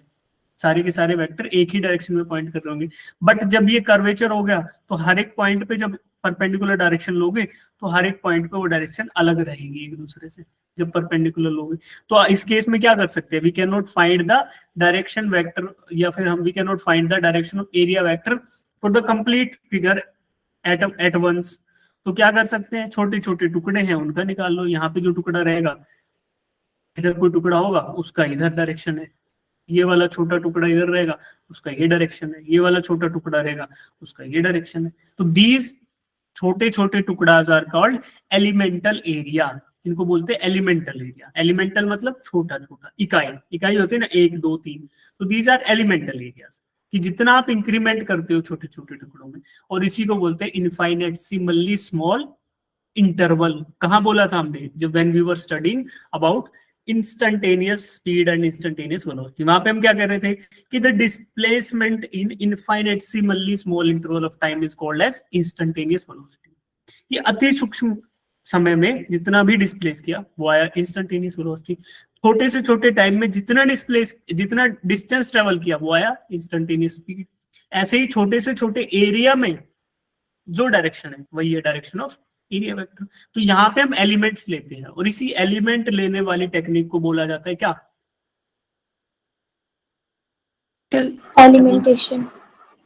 सारे के सारे वेक्टर एक ही डायरेक्शन में पॉइंट कर रहे होंगे। बट जब ये कर्वेचर हो गया तो हर एक पॉइंट पे जब परपेंडिकुलर डायरेक्शन लोगे तो हर एक पॉइंट पे वो डायरेक्शन अलग रहेगी एक दूसरे से, जब परपेंडिकुलर लोगे। तो इस केस में क्या कर सकते हैं, we can not find the direction vector, या फिर हम we can not find the direction of area vector for the complete figure at once. तो क्या कर सकते हैं, छोटे छोटे टुकड़े हैं उनका निकाल लो, यहाँ पे जो टुकड़ा रहेगा इधर कोई टुकड़ा होगा उसका इधर डायरेक्शन है, ये वाला छोटा टुकड़ा इधर रहेगा उसका ये डायरेक्शन है, ये वाला छोटा टुकड़ा रहेगा उसका ये डायरेक्शन है। तो दीज छोटे छोटे टुकड़ाज आर कॉल्ड एलिमेंटल एरिया। इनको बोलते हैं एलिमेंटल एरिया। एलिमेंटल मतलब छोटा छोटा, इकाई, इकाई होती है ना 1 2 3, तो दीज आर एलिमेंटल एरियाज, कि जितना आप इंक्रीमेंट करते हो छोटे छोटे टुकड़ों में, और इसी को बोलते हैं इनफाइनेटसिमली स्मॉल इंटरवल। कहाँ बोला था हमने, जब when we were studying about instantaneous speed and instantaneous velocity, वहां पे हम क्या कर रहे थे कि the displacement in infinitesimally small interval of time is called as instantaneous velocity. ये अति सूक्ष्म समय में जितना भी डिस्प्लेस किया वो आया इंस्टंटेनियस वेलोसिटी। छोटे से छोटे टाइम में जितना डिस्टेंस ट्रेवल किया वो आया इंस्टंटेनियस स्पीड। ऐसे ही छोटे से छोटे एरिया में जो डायरेक्शन है वही है डायरेक्शन ऑफ एरिया वेक्टर। तो यहाँ पे हम एलिमेंट्स लेते हैं और इसी एलिमेंट लेने वाली टेक्निक को बोला जाता है क्या, एलिमेंटेशन।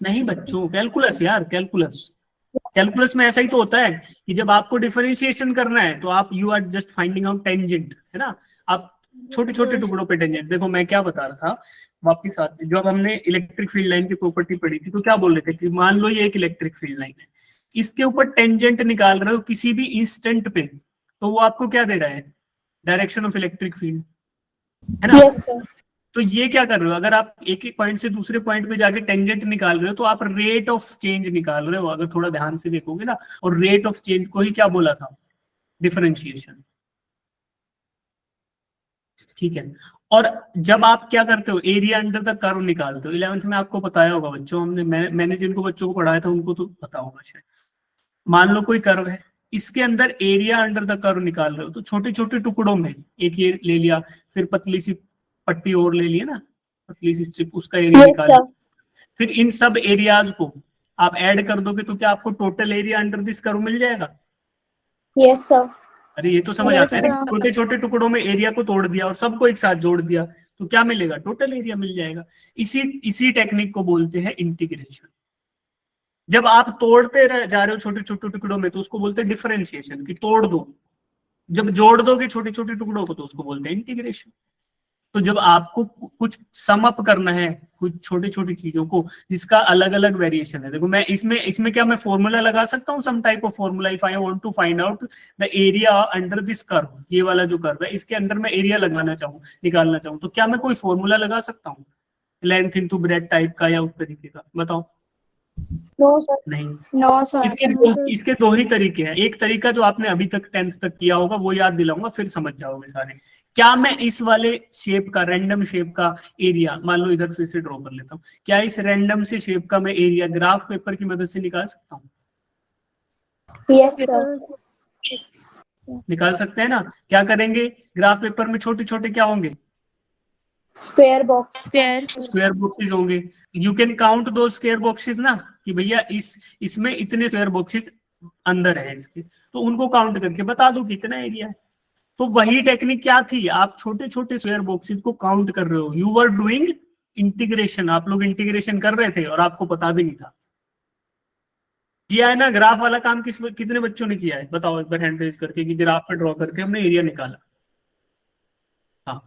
नहीं बच्चों, कैलकुलस यार, कैलकुलस। कैलकुलस में ऐसा ही तो होता है कि जब आपको डिफरेंशिएशन करना है तो आप you are just finding out tangent, है ना, आप छोटे छोटे टुकड़ों पे टेंजेंट। देखो मैं क्या बता रहा था वापिस आते, जब हमने इलेक्ट्रिक फील्ड लाइन की प्रॉपर्टी पढ़ी थी तो क्या बोल रहे थे कि मान लो ये एक इलेक्ट्रिक फील्ड लाइन है, इसके ऊपर टेंजेंट निकाल रहे हो किसी भी इंस्टेंट पे, तो वो आपको क्या दे रहा है, डायरेक्शन ऑफ इलेक्ट्रिक फील्ड, है ना। Yes sir. तो ये क्या कर रहे हो, अगर आप एक एक पॉइंट से दूसरे पॉइंट पे जाके टेंजेंट निकाल रहे हो तो आप रेट ऑफ चेंज निकाल रहे हो, अगर थोड़ा ध्यान से देखोगे ना। और रेट ऑफ चेंज को ही क्या बोला था, डिफरेंशिएशन, ठीक है। और जब आप क्या करते हो, एरिया अंडर द कर्व निकालते हो, 11th में आपको बताया होगा बच्चों, मैंने जिनको बच्चों को पढ़ाया था उनको तो पता होगा शायद। मान लो कोई कर्व है, इसके अंदर एरिया अंडर द कर्व निकाल रहे हो, तो छोटे छोटे टुकड़ों में, एक ये ले लिया, फिर पतली सी पट्टी और ले लिया ना, पतली सी स्ट्रिप, उसका एरिया निकाल, फिर इन सब एरियाज को आप ऐड कर दोगे तो क्या आपको total area under this curve मिल जाएगा। Yes sir. अरे ये तो समझ आता है ना, छोटे छोटे टुकड़ों में एरिया को तोड़ दिया और सबको एक साथ जोड़ दिया तो क्या मिलेगा, टोटल एरिया मिल जाएगा। इसी टेक्निक को बोलते हैं इंटीग्रेशन। जब आप तोड़ते जा रहे हो छोटे छोटे टुकड़ों में तो उसको बोलते हैं डिफरेंशिएशन, कि तोड़ दो। जब जोड़ दोगे छोटे छोटे टुकड़ों को तो उसको बोलते हैं इंटीग्रेशन। तो जब आपको कुछ सम अप करना है कुछ छोटी छोटी चीजों को जिसका अलग अलग वेरिएशन है, देखो मैं इसमें क्या मैं फॉर्मूला लगा सकता हूँ, some type of formula, if I want to find out the area under this curve, ये वाला जो कर्व है इसके अंदर मैं एरिया लगाना चाहूँ, निकालना चाहूँ, तो क्या मैं कोई फॉर्मूला लगा सकता हूँ लेंथ इनटू ब्रेड्थ टाइप का या उस तरीके का, बताओ। No sir. नहीं, नो सर। इसके दो ही तरीके हैं। एक तरीका जो आपने अभी तक 10th तक किया होगा वो याद दिलाऊंगा, फिर समझ जाओगे सारे। क्या मैं इस वाले शेप का, रैंडम शेप का एरिया, मान लो इधर फिर से ड्रॉ कर लेता हूँ, क्या इस रैंडम से शेप का मैं एरिया ग्राफ पेपर की मदद से निकाल सकता हूँ? Yes sir. निकाल सकते हैं ना। क्या करेंगे, ग्राफ पेपर में छोटे छोटे क्या होंगे, स्क्वायर बॉक्स। स्क्वायर बॉक्सेस होंगे। यू कैन काउंट दो स्क्वायर बॉक्सेस ना, कि भैया इसमें इतने स्क्वायर बॉक्सेस अंदर है इसके, तो उनको काउंट करके बता दो कितना एरिया है। तो वही टेक्निक क्या थी, आप छोटे छोटे स्क्वायर बॉक्सेस को काउंट कर रहे हो, यू आर डूइंग इंटीग्रेशन। आप लोग इंटीग्रेशन कर रहे थे और आपको पता भी नहीं था। किया है ना ग्राफ वाला काम, कितने बच्चों ने किया है, बताओ एक बार हैंड रेज करके कि ग्राफ पे ड्रॉ करके हमने एरिया निकाला। हाँ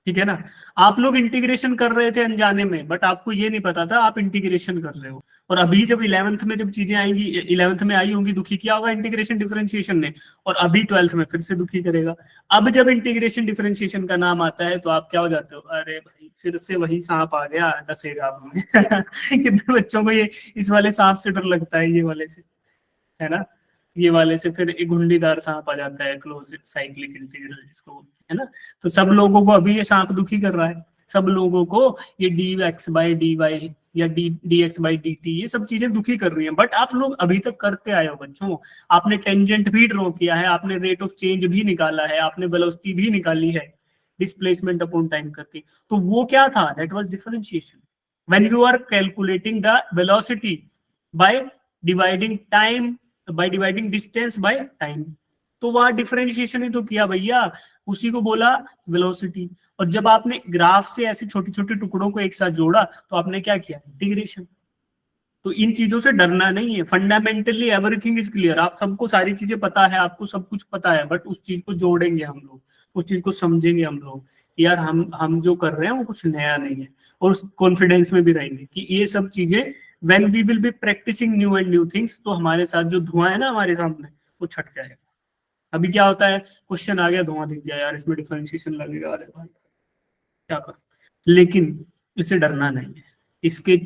ठीक है ना, आप लोग इंटीग्रेशन कर रहे थे अनजाने में, बट आपको ये नहीं पता था आप इंटीग्रेशन कर रहे हो। और अभी जब 11th में जब चीजें आएंगी, 11th में आई होंगी, दुखी किया होगा इंटीग्रेशन डिफरेंशिएशन ने, और अभी 12th में फिर से दुखी करेगा। अब जब इंटीग्रेशन डिफरेंशिएशन का नाम आता है तो आप क्या हो जाते हो, अरे भाई फिर से वही सांप आ गया, डसेगा हमें। कितने बच्चों को ये इस वाले सांप से डर लगता है, ये वाले से, है ना, ये वाले से फिर एक घुंडीदार सांप आ जाता है, क्लोज साइक्लिक इंटीग्रल जिसको बोलते हैं, है ना। तो सब लोगों को अभी ये सांप दुखी कर रहा है, सब लोगों को ये dx/dy या dx/dt ये सब चीजें दुखी कर रही हैं। बट आप लोग अभी तक करते आए हो बच्चों, आपने टेंजेंट भी ड्रॉ किया है, आपने रेट ऑफ चेंज भी निकाला है, आपने वेलोसिटी भी निकाली है डिस्प्लेसमेंट अपॉन टाइम करके। तो वो क्या था, that was differentiation. When you are calculating the velocity by dividing time, by dividing distance by time, तो वहां डिफरेंशिएशन ही तो किया भैया, उसी को बोला वेलोसिटी। और जब आपने ग्राफ से ऐसे छोटे छोटे टुकड़ों को एक साथ जोड़ा तो आपने क्या किया, इंटीग्रेशन। तो इन चीजों से डरना नहीं है, फंडामेंटली एवरीथिंग इज क्लियर। आप सबको सारी चीजें पता है, आपको सब कुछ पता है, बट उस चीज को जोड़ेंगे हम लोग, उस चीज को समझेंगे हम लोग, यार हम जो कर रहे हैं वो कुछ नया नहीं है, और उस कॉन्फिडेंस में भी रहेंगे कि ये सब चीजें when we will be practising new and new things, तो हमारे साथ जो धुआं है ना हमारे सामने वो छट जाएगा। अभी क्या होता है, क्वेश्चन आ गया, धुआं दिख गया, यार इसमें डिफरेंशिएशन लगेगा, अरे भाई क्या करूं। लेकिन इसे डरना नहीं है, इसके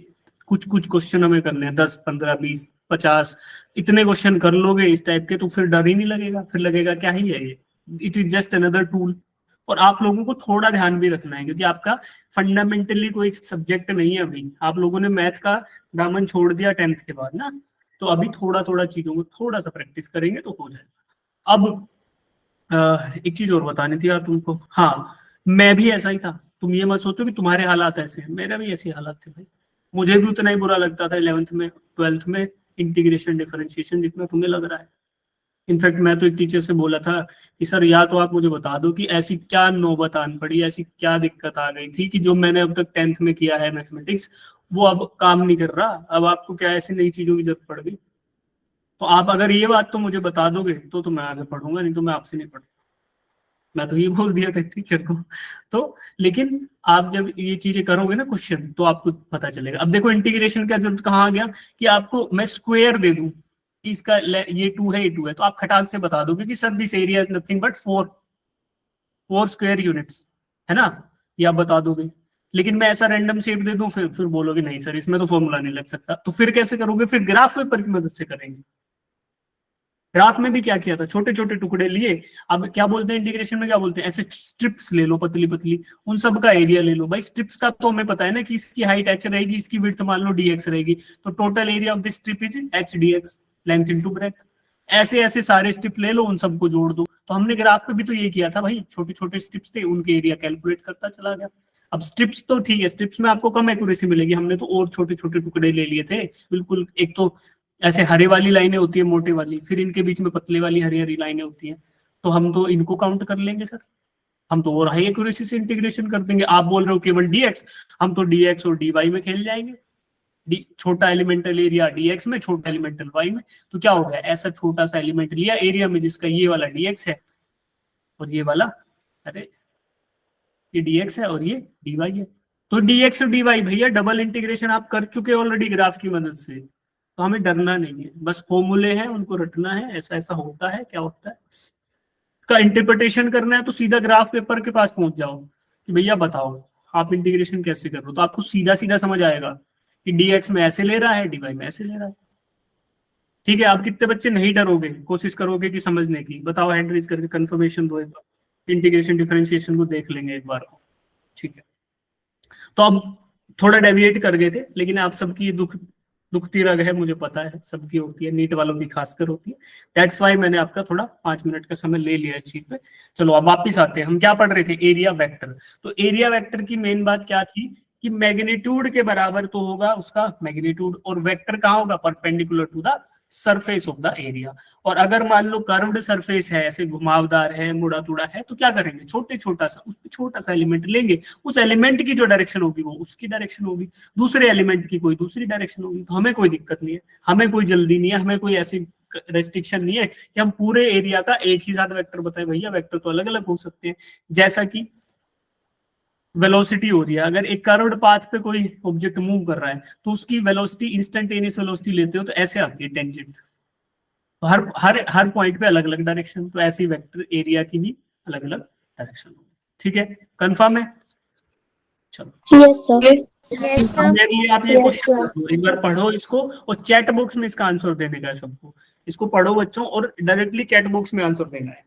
कुछ कुछ क्वेश्चन हमें करने हैं, 10 15 20 50, इतने क्वेश्चन कर लोगे इस टाइप के तो फिर डर ही नहीं लगेगा, फिर लगेगा क्या ही है ये, it is just another tool. और आप लोगों को थोड़ा ध्यान भी रखना है, क्योंकि आपका फंडामेंटली कोई सब्जेक्ट नहीं है अभी, आप लोगों ने मैथ का दामन छोड़ दिया 10th के बाद ना, तो अभी थोड़ा थोड़ा चीजों को थोड़ा सा प्रैक्टिस करेंगे तो हो जाएगा। अब एक चीज और बतानी थी यार तुमको, हाँ मैं भी ऐसा ही था, तुम ये मत सोचो कि तुम्हारे हालात ऐसे हैं, मेरा भी ऐसे हालात थे भाई, मुझे भी उतना ही बुरा लगता था 11th में 12th में इंटीग्रेशन डिफरेंशिएशन जितना तुम्हें लग रहा है। इनफैक्ट मैं तो एक टीचर से बोला था कि सर या तो आप मुझे बता दो कि ऐसी क्या नौबत आन पड़ी, ऐसी क्या दिक्कत आ गई थी कि जो मैंने अब तक 10th में किया है मैथमेटिक्स वो अब काम नहीं कर रहा, अब आपको क्या ऐसी नई चीजों की जरूरत पड़ गई। तो आप अगर ये बात तो मुझे बता दोगे तो मैं आगे पढ़ूंगा, नहीं तो मैं आपसे नहीं पढ़ूंगा। मैं तो ये बोल दिया था टीचर को। तो लेकिन आप जब ये चीजें करोगे ना क्वेश्चन तो आपको पता चलेगा। अब देखो इंटीग्रेशन का जरूरत कहाँ आ गया कि आपको मैं स्क्वायर दे दूं कि इसका ये 2 है ये 2 है, तो आप खटाक से बता दोगे कि sir this area is nothing but 4 square units, है ना, ये आप बता दोगे। लेकिन मैं ऐसा रैंडम शेप दे दूं फिर बोलोगे नहीं सर इसमें तो फॉर्मूला नहीं लग सकता, तो फिर कैसे करोगे, फिर ग्राफ पेपर की मदद से करेंगे। ग्राफ में भी क्या किया था, छोटे छोटे टुकड़े लिए, अब क्या बोलते हैं इंटीग्रेशन में, क्या बोलते हैं, ऐसे स्ट्रिप्स ले लो पतली पतली, उन सब का एरिया ले लो। भाई स्ट्रिप्स का तो हमें पता है ना कि इसकी हाइट h रहेगी, इसकी विड्थ मान लो dx रहेगी, तो total area of this strip is h dx, length into breadth. ऐसे ऐसे सारे स्ट्रिप ले लो, उन सबको जोड़ दो। तो हमने ग्राफ पे भी तो ये किया था भाई, छोटे छोटे स्ट्रिप्स थे, उनके एरिया कैलकुलेट करता चला गया। अब स्ट्रिप्स तो ठीक है, स्ट्रिप्स में आपको कम एक्यूरेसी मिलेगी, हमने तो और छोटे छोटे टुकड़े ले लिए थे बिल्कुल। एक तो ऐसे हरे वाली लाइनें होती है मोटे वाली, फिर इनके बीच में पतले वाली हरी हरी लाइनें होती हैं, तो हम तो इनको काउंट कर लेंगे सर, हम तो और हाई एक्यूरेसी से इंटीग्रेशन कर देंगे। आप बोल रहे हो केवल dx, हम तो dx और dy में खेल जाएंगे, छोटा एलिमेंटल एरिया dx में, छोटा एलिमेंटल y में, तो क्या हो गया, ऐसा छोटा सा एलिमेंट लिया एरिया में जिसका ये वाला dx है और ये वाला, अरे ये dx है और ये dy है, तो dx और dy भैया डबल इंटीग्रेशन आप कर चुके ऑलरेडी ग्राफ की मदद से, तो हमें डरना नहीं है, बस फॉर्मूले हैं उनको रटना है, ऐसा ऐसा होता है, क्या होता है उसका इंटरप्रिटेशन करना है, तो सीधा ग्राफ पेपर के पास पहुंच जाओ कि भैया बताओ आप इंटीग्रेशन कैसे कर रहे हो, तो आपको सीधा सीधा समझ आएगा कि dx में ऐसे ले रहा है, dy में ऐसे ले रहा है। ठीक है, आप कितने बच्चे नहीं डरोगे, कोशिश करोगे कि समझने की, बताओ हैंड रेज करके कंफर्मेशन दो एक बार, इंटीग्रेशन डिफरेंशिएशन को देख लेंगे एक बार को। ठीक है, तो अब थोड़ा डेविएट कर गए थे, लेकिन आप सबकी दुखती रग है, मुझे पता है सबकी होती है, नीट वालों की खासकर होती है, दैट्स वाई मैंने आपका थोड़ा 5 मिनट का समय ले लिया इस चीज पे। चलो अब वापिस आते हैं, हम क्या पढ़ रहे थे, एरिया वेक्टर। तो एरिया वेक्टर की मेन बात क्या थी कि मैग्नीट्यूड के बराबर तो होगा उसका मैग्नीट्यूड, और वेक्टर कहाँ होगा, perpendicular to the surface of the area. और अगर मान लो कर्व्ड सरफेस है, ऐसे घुमावदार है, मुड़ा तुड़ा है, तो क्या करेंगे, छोटा सा उस छोटा सा एलिमेंट लेंगे, उस एलिमेंट की जो डायरेक्शन होगी वो उसकी डायरेक्शन होगी, दूसरे एलिमेंट की कोई दूसरी डायरेक्शन होगी, तो हमें कोई दिक्कत नहीं है, हमें कोई जल्दी नहीं है, हमें कोई ऐसी रेस्ट्रिक्शन नहीं है कि हम पूरे एरिया का एक ही साथ वेक्टर बताएं। भैया वेक्टर तो अलग अलग हो सकते हैं, जैसा कि वेलोसिटी हो रही है, अगर एक कर्व्ड पाथ पे कोई ऑब्जेक्ट मूव कर रहा है तो उसकी वेलोसिटी इंस्टेंटेनियस वेलोसिटी लेते हो तो ऐसे आती है टेंजेंट, तो हर हर हर पॉइंट पे अलग अलग डायरेक्शन, तो ऐसी वेक्टर एरिया की भी अलग अलग डायरेक्शन होगी। ठीक है, कंफर्म है, चलो यस सर। Yes sir. मेरे लिए आप ये क्वेश्चन एक बार पढ़ो इसको, और चैट बॉक्स में इसका आंसर देने का है सबको, इसको पढ़ो बच्चों और डायरेक्टली चैट बॉक्स में आंसर देना है,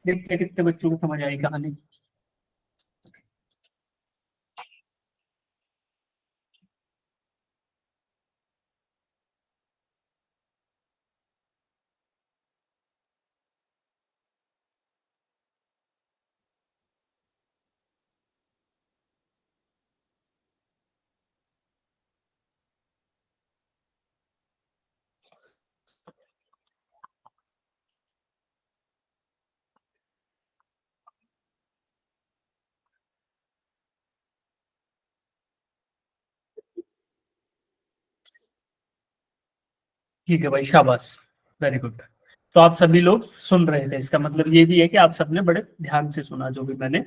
देखते हैं कितने बच्चों को समझ आई कहानी। ठीक है भाई, शाबाश, वेरी गुड। तो आप सभी लोग सुन रहे थे, इसका मतलब ये भी है कि आप सबने बड़े ध्यान से सुना जो भी मैंने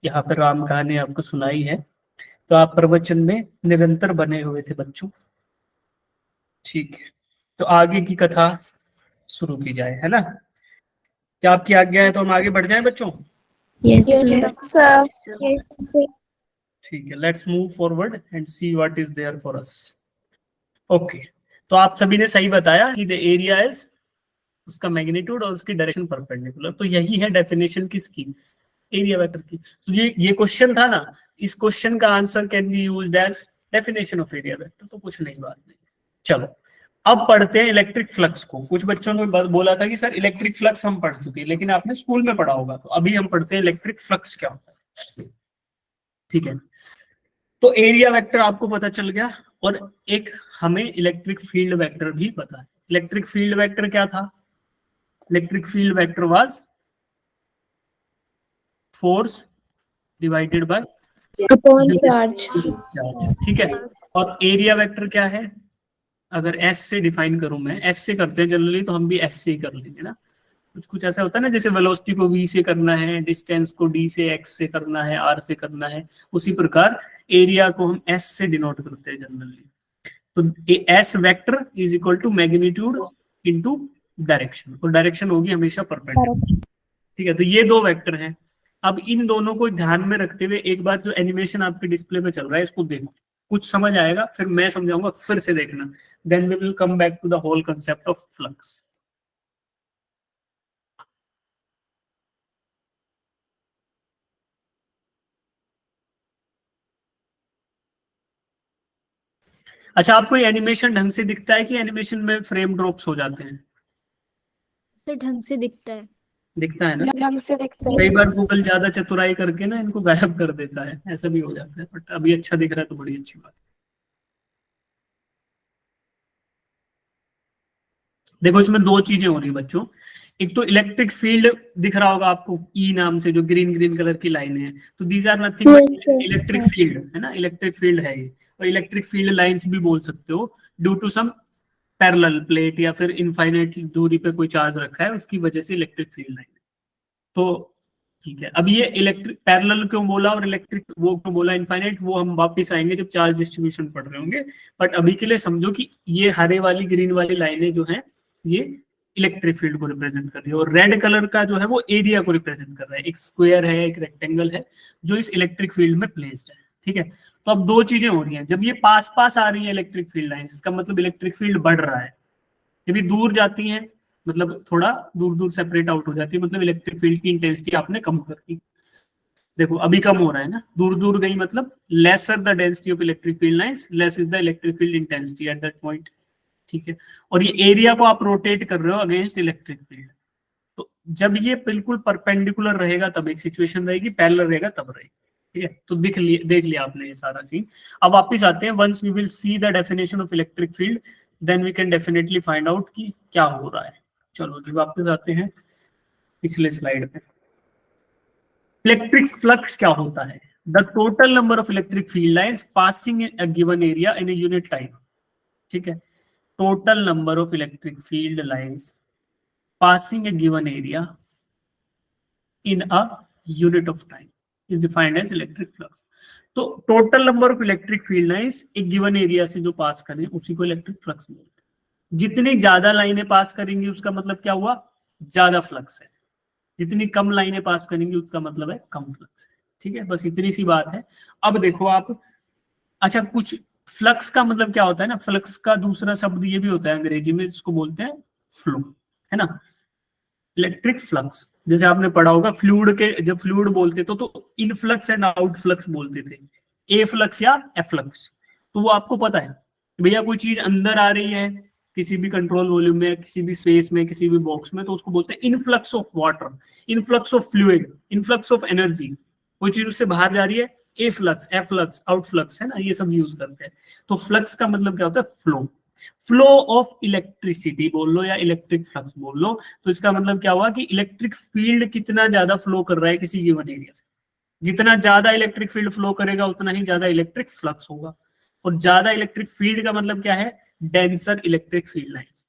यहाँ पर राम कहानी आपको सुनाई है। तो आप प्रवचन में निरंतर बने हुए थे बच्चों, ठीक है। तो आगे की कथा शुरू की जाए, है ना? क्या आपकी आज्ञा है तो हम आगे बढ़ जाएं बच्चों? Yes, sir. सर ठीक है, let's move forward and see what is there for us. Okay, तो आप सभी ने सही बताया कि द एरिया इज, उसका मैग्नीट्यूड और उसकी डायरेक्शन परपेंडिकुलर। तो यही है डेफिनेशन किसकी, एरिया वेक्टर की। तो ये क्वेश्चन था ना, इस क्वेश्चन का answer can be used as definition of area vector. तो कुछ नहीं, बात नहीं। चलो अब पढ़ते हैं इलेक्ट्रिक फ्लक्स को। कुछ बच्चों ने बोला था कि सर इलेक्ट्रिक फ्लक्स हम पढ़ चुके हैं, लेकिन आपने स्कूल में पढ़ा होगा। तो अभी हम पढ़ते हैं इलेक्ट्रिक फ्लक्स क्या होता है, ठीक है। तो एरिया वेक्टर आपको पता चल गया, और एक हमें इलेक्ट्रिक फील्ड वेक्टर भी पता है। इलेक्ट्रिक फील्ड वेक्टर क्या था? Electric field vector was force divided by upon charge. ठीक है। और एरिया वेक्टर क्या है? अगर एस से डिफाइन करूं मैं, एस से करते हैं जनरली, तो हम भी एस से ही कर लेंगे ना। कुछ कुछ ऐसा होता है ना, जैसे वेलोसिटी को वी से करना है, डिस्टेंस को डी से, एक्स से करना है, आर से करना है, उसी प्रकार एरिया को हम एस से डिनोट करते हैं जनरली। तो S vector is equal to magnitude into direction, और डायरेक्शन होगी हमेशा परपेंडिकुलर, ठीक है। तो ये दो वेक्टर हैं। अब इन दोनों को ध्यान में रखते हुए एक बार जो एनिमेशन आपके डिस्प्ले पे चल रहा है इसको देखो, कुछ समझ आएगा, फिर मैं समझाऊंगा, फिर से देखना, then we will come back to the whole concept of flux. अच्छा, आपको ये एनिमेशन ढंग से दिखता है कि एनिमेशन में फ्रेम ड्रॉप्स हो जाते हैं? सर ढंग से दिखता है। दिखता है ना? ढंग से दिखता है। कई बार गूगल ज्यादा चतुराई करके ना इनको गायब कर देता है, ऐसा भी हो जाता है, बट अभी अच्छा दिख रहा है तो बड़ी अच्छी बात। देखो इसमें दो चीजें हो रही है बच्चों। एक तो इलेक्ट्रिक फील्ड दिख रहा होगा आपको, ई नाम से जो ग्रीन ग्रीन कलर की लाइनें हैं, तो these are nothing but electric field, है ना? इलेक्ट्रिक फील्ड है ये। और इलेक्ट्रिक फील्ड लाइंस भी बोल सकते हो, due to some parallel plate या फिर इनफाइनाइट दूरी पे कोई चार्ज रखा है, उसकी वजह से इलेक्ट्रिक फील्ड लाइन। तो ठीक है, अब ये इलेक्ट्रिक पैरेलल क्यों बोला और इलेक्ट्रिक वो क्यों बोला इनफाइनाइट, वो हम वापस आएंगे जब चार्ज डिस्ट्रीब्यूशन पढ़ रहे होंगे। बट अभी के लिए समझो कि ये हरे वाली ग्रीन वाली लाइनें जो हैं ये इलेक्ट्रिक फील्ड को रिप्रेजेंट कर रही है, और रेड कलर का जो है वो एरिया को रिप्रेजेंट कर रहा है। एक स्क्वायर है, एक रेक्टेंगल है जो इस इलेक्ट्रिक फील्ड में प्लेस्ड है, ठीक है। तो अब दो चीजें हो रही हैं, जब ये पास पास आ रही है इलेक्ट्रिक फील्ड लाइन, इसका मतलब इलेक्ट्रिक फील्ड बढ़ रहा है। जब ये दूर जाती है, मतलब थोड़ा दूर दूर सेपरेट आउट हो जाती है, मतलब इलेक्ट्रिक फील्ड की इंटेंसिटी आपने कम कर दी। देखो अभी कम हो रहा है ना, दूर दूर गई मतलब lesser the density of electric field lines, less is the electric field intensity at that point, ठीक है। और ये एरिया को आप रोटेट कर रहे हो अगेंस्ट इलेक्ट्रिक फील्ड। तो जब ये बिल्कुल परपेंडिकुलर रहेगा तब एक सिचुएशन रहेगी, पैरेलल रहेगा तब रहेगी, ठीक है। तो देख लिया आपने ये सारा सीन। अब वापिस आते हैं, once we will see the definition of electric field then we can definitely find out कि क्या हो रहा है। चलो जी वापस आते हैं पिछले स्लाइड पे। इलेक्ट्रिक फ्लक्स क्या होता है? The total number of electric field lines passing in a given area in a unit time, ठीक है। Total number of electric field lines passing a given area in a unit of time is defined as electric flux. तो total number of electric field lines एक given area से जो पास करें उसी को electric flux बोलते हैं। जितनी ज्यादा लाइनें पास करेंगी उसका मतलब क्या हुआ? ज्यादा फ्लक्स है। जितनी कम लाइनें पास करेंगी उसका मतलब है कम फ्लक्स है, ठीक है। बस इतनी सी बात है। अब देखो आप, अच्छा कुछ फ्लक्स का मतलब क्या होता है ना, फ्लक्स का दूसरा शब्द ये भी होता है अंग्रेजी में, इसको बोलते हैं फ्लो, है ना। इलेक्ट्रिक फ्लक्स जैसे आपने पढ़ा होगा, फ्लूइड के जब फ्लूइड बोलते तो इनफ्लक्स एंड आउटफ्लक्स बोलते थे, ए फ्लक्स या एफ्लक्स। तो वो आपको पता है भैया कोई चीज अंदर आ रही है किसी भी कंट्रोल वॉल्यूम में, किसी भी स्पेस में, किसी भी बॉक्स में, तो उसको बोलते हैं influx of water, influx of fluid, influx of energy. कोई चीज उससे बाहर जा रही है, ए फ्लक्स, एफ्लक्स, आउटफ्लक्स, है ना, ये सब यूज करते हैं। तो फ्लक्स का मतलब क्या होता है? फ्लो। फ्लो ऑफ इलेक्ट्रिसिटी बोल लो या इलेक्ट्रिक फ्लक्स बोल लो, तो इसका मतलब क्या हुआ कि इलेक्ट्रिक फील्ड कितना ज्यादा फ्लो कर रहा है किसी गिवन एरिया से। जितना ज्यादा इलेक्ट्रिक फील्ड फ्लो करेगा उतना ही ज्यादा इलेक्ट्रिक फ्लक्स होगा। और ज्यादा इलेक्ट्रिक फील्ड का मतलब क्या है? Denser electric field lines.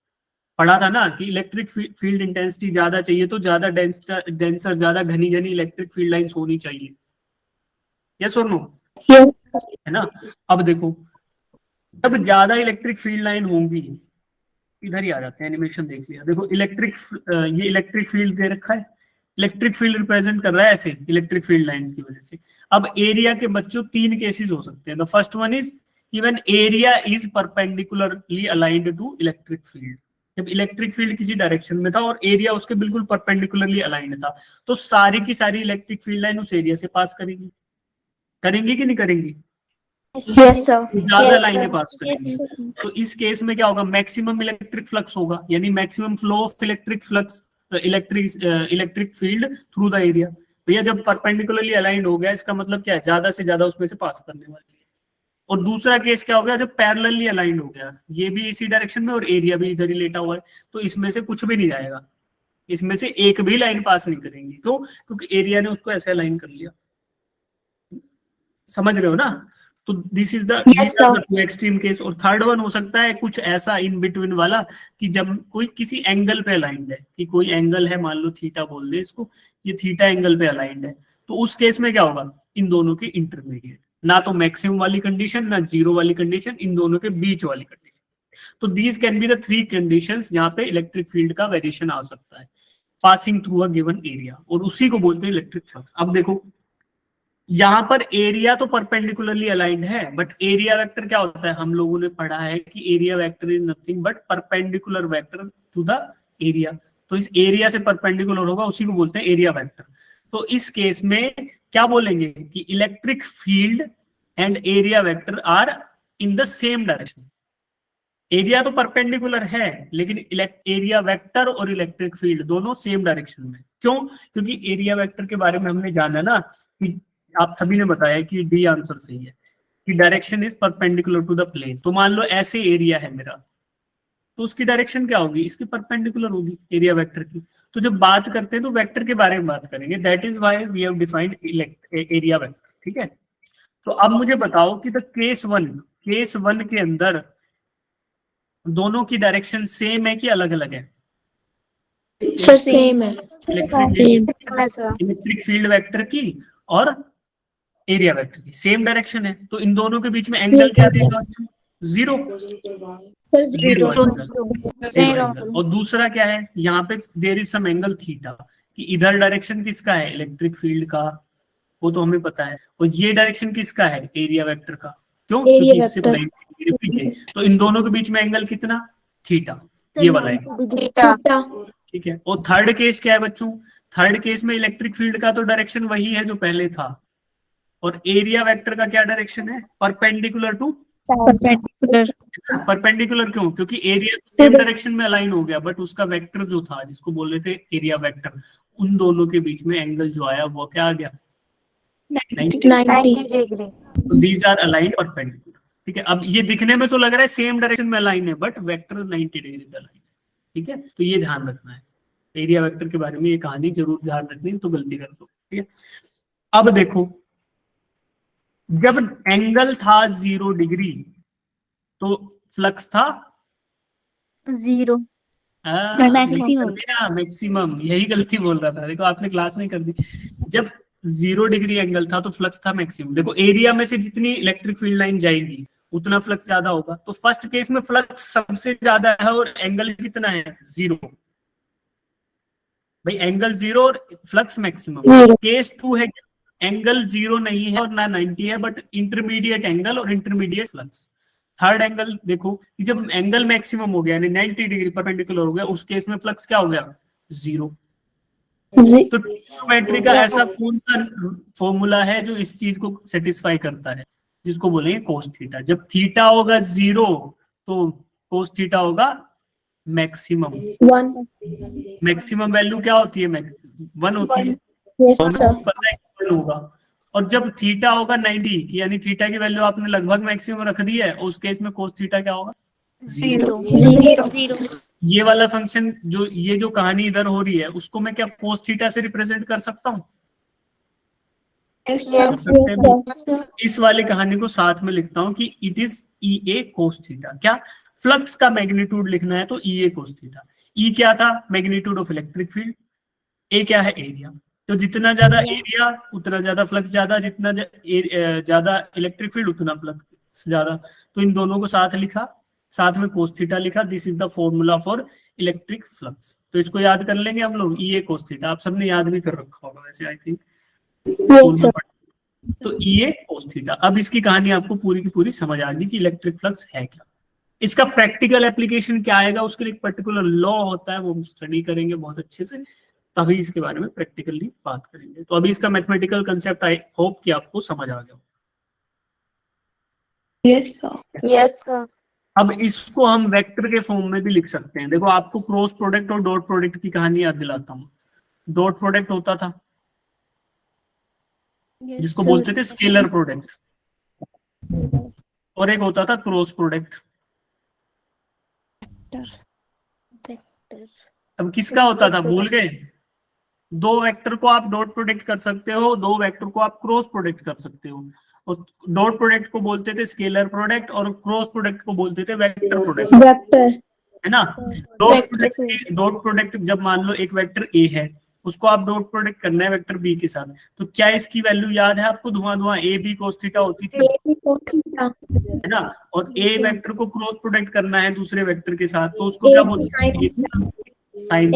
पढ़ा था ना कि इलेक्ट्रिक फील्ड इंटेंसिटी ज्यादा चाहिए तो ज्यादा डेंसर ज्यादा घनी घनी इलेक्ट्रिक फील्ड लाइंस होनी चाहिए, यस और नो, है ना। अब देखो जब ज्यादा इलेक्ट्रिक फील्ड लाइन होंगी, इधर ही आ जाते हैं, एनिमेशन देख लिया, देखो ये इलेक्ट्रिक फील्ड दे रखा है, इलेक्ट्रिक फील्ड रिप्रेजेंट कर रहा है ऐसे इलेक्ट्रिक फील्ड लाइंस की वजह से। अब एरिया के बच्चों 3 केसेस हो सकते हैं। The first one is even area is perpendicularly aligned to electric field, जब इलेक्ट्रिक फील्ड किसी डायरेक्शन में था और एरिया उसके बिल्कुल परपेंडिकुलरली अलाइंड था, तो सारी की सारी इलेक्ट्रिक फील्ड लाइन उस एरिया से पास करेंगी, करेंगी कि नहीं करेंगी? यस सर, ज्यादा लाइनें पास करेंगी। तो इस केस में क्या होगा, मैक्सिमम इलेक्ट्रिक फ्लक्स होगा, यानी maximum flow of electric flux, electric field through the area. भैया जब परपेंडिकुलरली अलाइंड हो गया, इसका मतलब क्या है, ज्यादा से ज्यादा उसमें से पास करने वाली है। और दूसरा केस क्या हो गया, जब पैरेलली अलाइंड हो गया, ये भी इसी डायरेक्शन में और एरिया भी इधर ही लेटा हुआ है, तो इसमें से कुछ भी नहीं जाएगा, इसमें से एक भी लाइन पास नहीं करेंगी। क्यों? क्योंकि एरिया ने उसको ऐसे अलाइन कर लिया। समझ रहे हो ना? तो this is the two extreme case. और थर्ड वन हो सकता है कुछ ऐसा इन बिटवीन वाला, कि जब कोई किसी एंगल पे अलाइंड है, कि कोई एंगल है, मान लो थीटा बोल दे इसको, ये थीटा एंगल पे अलाइंड है, तो उस केस में क्या होगा, इन दोनों के इंटरमीडिएट, ना तो मैक्सिमम वाली कंडीशन ना जीरो वाली कंडीशन, इन दोनों के बीच वाली कंडीशन। तो these can be the 3 conditions जहां पे इलेक्ट्रिक फील्ड का वेरिएशन आ सकता है passing through a given area, और उसी को बोलते हैं इलेक्ट्रिक फ्लक्स। अब देखो यहां पर एरिया तो परपेंडिकुलरली अलाइंड है, बट एरिया वेक्टर क्या होता है, हम लोगों ने पढ़ा है कि area vector is nothing but perpendicular vector to the area. तो इस एरिया से परपेंडिकुलर होगा, उसी को बोलते हैं एरिया वेक्टर। तो इस केस में क्या बोलेंगे कि electric field and area vector are in the same direction. Area तो परपेंडिकुलर है, लेकिन एरिया वेक्टर और इलेक्ट्रिक फील्ड दोनों सेम डायरेक्शन में। क्यों? क्योंकि एरिया वेक्टर के बारे में हमने जाना ना, कि आप सभी ने बताया कि डी आंसर सही है, कि direction is perpendicular to the plane. तो मान लो ऐसे एरिया है मेरा, तो उसकी डायरेक्शन क्या होगी, इसकी परपेंडिकुलर होगी एरिया वेक्टर की। तो जब बात करते हैं तो वेक्टर के बारे में बात करेंगे, that is why we have defined area vector, ठीक है। तो अब मुझे बताओ कि द केस वन के अंदर दोनों की डायरेक्शन सेम है कि अलग अलग है? सर सेम है। इलेक्ट्रिक फील्ड वेक्टर की और एरिया वेक्टर की सेम डायरेक्शन है, तो इन दोनों के बीच में एंगल क्या रहेगा? जीरो। और दूसरा क्या है, यहाँ पे there is some angle theta, कि इधर डायरेक्शन किसका है, इलेक्ट्रिक फील्ड का, वो तो हमें पता है, और ये डायरेक्शन किसका है, एरिया वेक्टर का। क्यों? क्योंकि इससे तो इन दोनों के बीच में एंगल कितना, थीटा, ये वाला एंगल, ठीक है। और थर्ड केस क्या है बच्चों, थर्ड केस में इलेक्ट्रिक फील्ड का तो डायरेक्शन वही है जो पहले था, और एरिया वेक्टर का क्या डायरेक्शन है, परपेंडिकुलर टू परपेंडिकुलर। क्यों? क्योंकि एरिया सेम डायरेक्शन में अलाइन हो गया, बट उसका वेक्टर जो था, जिसको बोल रहे थे एरिया वेक्टर, उन दोनों के बीच में एंगल जो आया वो क्या आ गया, 90 डिग्री। तो दीज आर अलाइंड परपेंडिकुलर, ठीक है। अब ये दिखने में तो लग रहा है सेम डायरेक्शन में अलाइन है, बट वेक्टर 90 डिग्री पे अलाइन है, ठीक है। तो ये ध्यान रखना है, एरिया वेक्टर के बारे में ये कहानी जरूर ध्यान रखनी, तो गलती कर दो, ठीक है। अब देखो जब एंगल था 0 डिग्री तो फ्लक्स था 0 मैक्सिमम, यही गलती बोल रहा था, देखो आपने क्लास में कर दी। जब 0 डिग्री एंगल था तो फ्लक्स था मैक्सिमम। देखो एरिया में से जितनी इलेक्ट्रिक फील्ड लाइन जाएगी उतना फ्लक्स ज्यादा होगा, तो फर्स्ट केस में फ्लक्स सबसे ज्यादा है और एंगल कितना है, 0। भाई एंगल 0 और फ्लक्स मैक्सिमम। केस 2 है एंगल 0 नहीं है और ना 90 है, बट इंटरमीडिएट एंगल और इंटरमीडिएट फ्लक्स। थर्ड एंगल देखो कि जब एंगल मैक्सिमम हो गया यानी 90 डिग्री परपेंडिकुलर हो गया, उस केस में फ्लक्स क्या हो गया, 0। तो ट्रिग्नोमेट्री का ऐसा कौन सा फॉर्मूला है जो इस चीज को सेटिस्फाई करता है, जिसको बोलेंगे कोस थीटा। जब थीटा होगा 0 तो कोस थीटा होगा मैक्सिमम। मैक्सिमम वैल्यू क्या होती है, 1 होती है, पता है 1 होगा। और जब थीटा होगा 90, यानी थीटा की वैल्यू आपने लगभग मैक्सिमम रख दी है, उस केस में कोस थीटा क्या होगा, 0। ये वाला फंक्शन जो ये जो कहानी इधर हो रही है उसको मैं क्या कोस थीटा से रिप्रेजेंट कर सकता हूँ? इस वाली कहानी को साथ में लिखता हूँ कि it is E A cos theta. क्या फ्लक्स का मैग्नीट्यूड लिखना है तो ई ए कोस थीटा। ई क्या था? Magnitude of electric field. A क्या है? एरिया। तो जितना ज्यादा एरिया उतना ज्यादा फ्लक्स ज्यादा, जितना ज्यादा इलेक्ट्रिक फील्ड उतना फ्लक्स ज्यादा। तो इन दोनों को साथ लिखा, साथ में कोस थीटा लिखा। This is the formula for electric flux. तो इसको याद कर लेंगे हम लोग, ई ए कोस थीटा। आप सबने याद भी कर रखा होगा वैसे, आई थिंक स्कूल में पढ़ा। तो ई ए कोस थीटा। अब इसकी कहानी आपको पूरी की पूरी समझ आ गई कि इलेक्ट्रिक फ्लक्स है क्या। इसका प्रैक्टिकल एप्लीकेशन क्या आएगा, उसके लिए एक पर्टिकुलर लॉ होता है, वो हम स्टडी करेंगे बहुत अच्छे से, तभी इसके बारे में प्रैक्टिकली बात करेंगे। तो अभी इसका मैथमेटिकल कंसेप्ट आई होप कि आपको समझ आ गया। Yes sir. अब इसको हम वेक्टर के फॉर्म में भी लिख सकते हैं। देखो, आपको क्रॉस प्रोडक्ट और डॉट प्रोडक्ट की कहानी याद दिलाता हूँ। डॉट प्रोडक्ट होता था जिसको बोलते थे स्केलर प्रोडक्ट, और एक होता था क्रॉस प्रोडक्ट। अब किसका होता था, भूल गए? दो वेक्टर को आप डॉट प्रोडक्ट कर सकते हो, दो वेक्टर को आप क्रॉस प्रोडक्ट कर सकते हो। और डॉट प्रोडक्ट को बोलते थे स्केलर प्रोडक्ट, और क्रॉस प्रोडक्ट को बोलते थे वेक्टर प्रोडक्ट, वेक्टर। है ना। डॉट प्रोडक्ट जब मान लो एक वेक्टर ए है, उसको आप डॉट प्रोडक्ट करना है वेक्टर बी के साथ, तो क्या इसकी वैल्यू याद है आपको? धुआं धुआं ए बी कोस थीटा होती थी, है ना। और ए वेक्टर को क्रॉस प्रोडक्ट करना है दूसरे वेक्टर के साथ, तो उसको क्या बोलते हैं? साइन।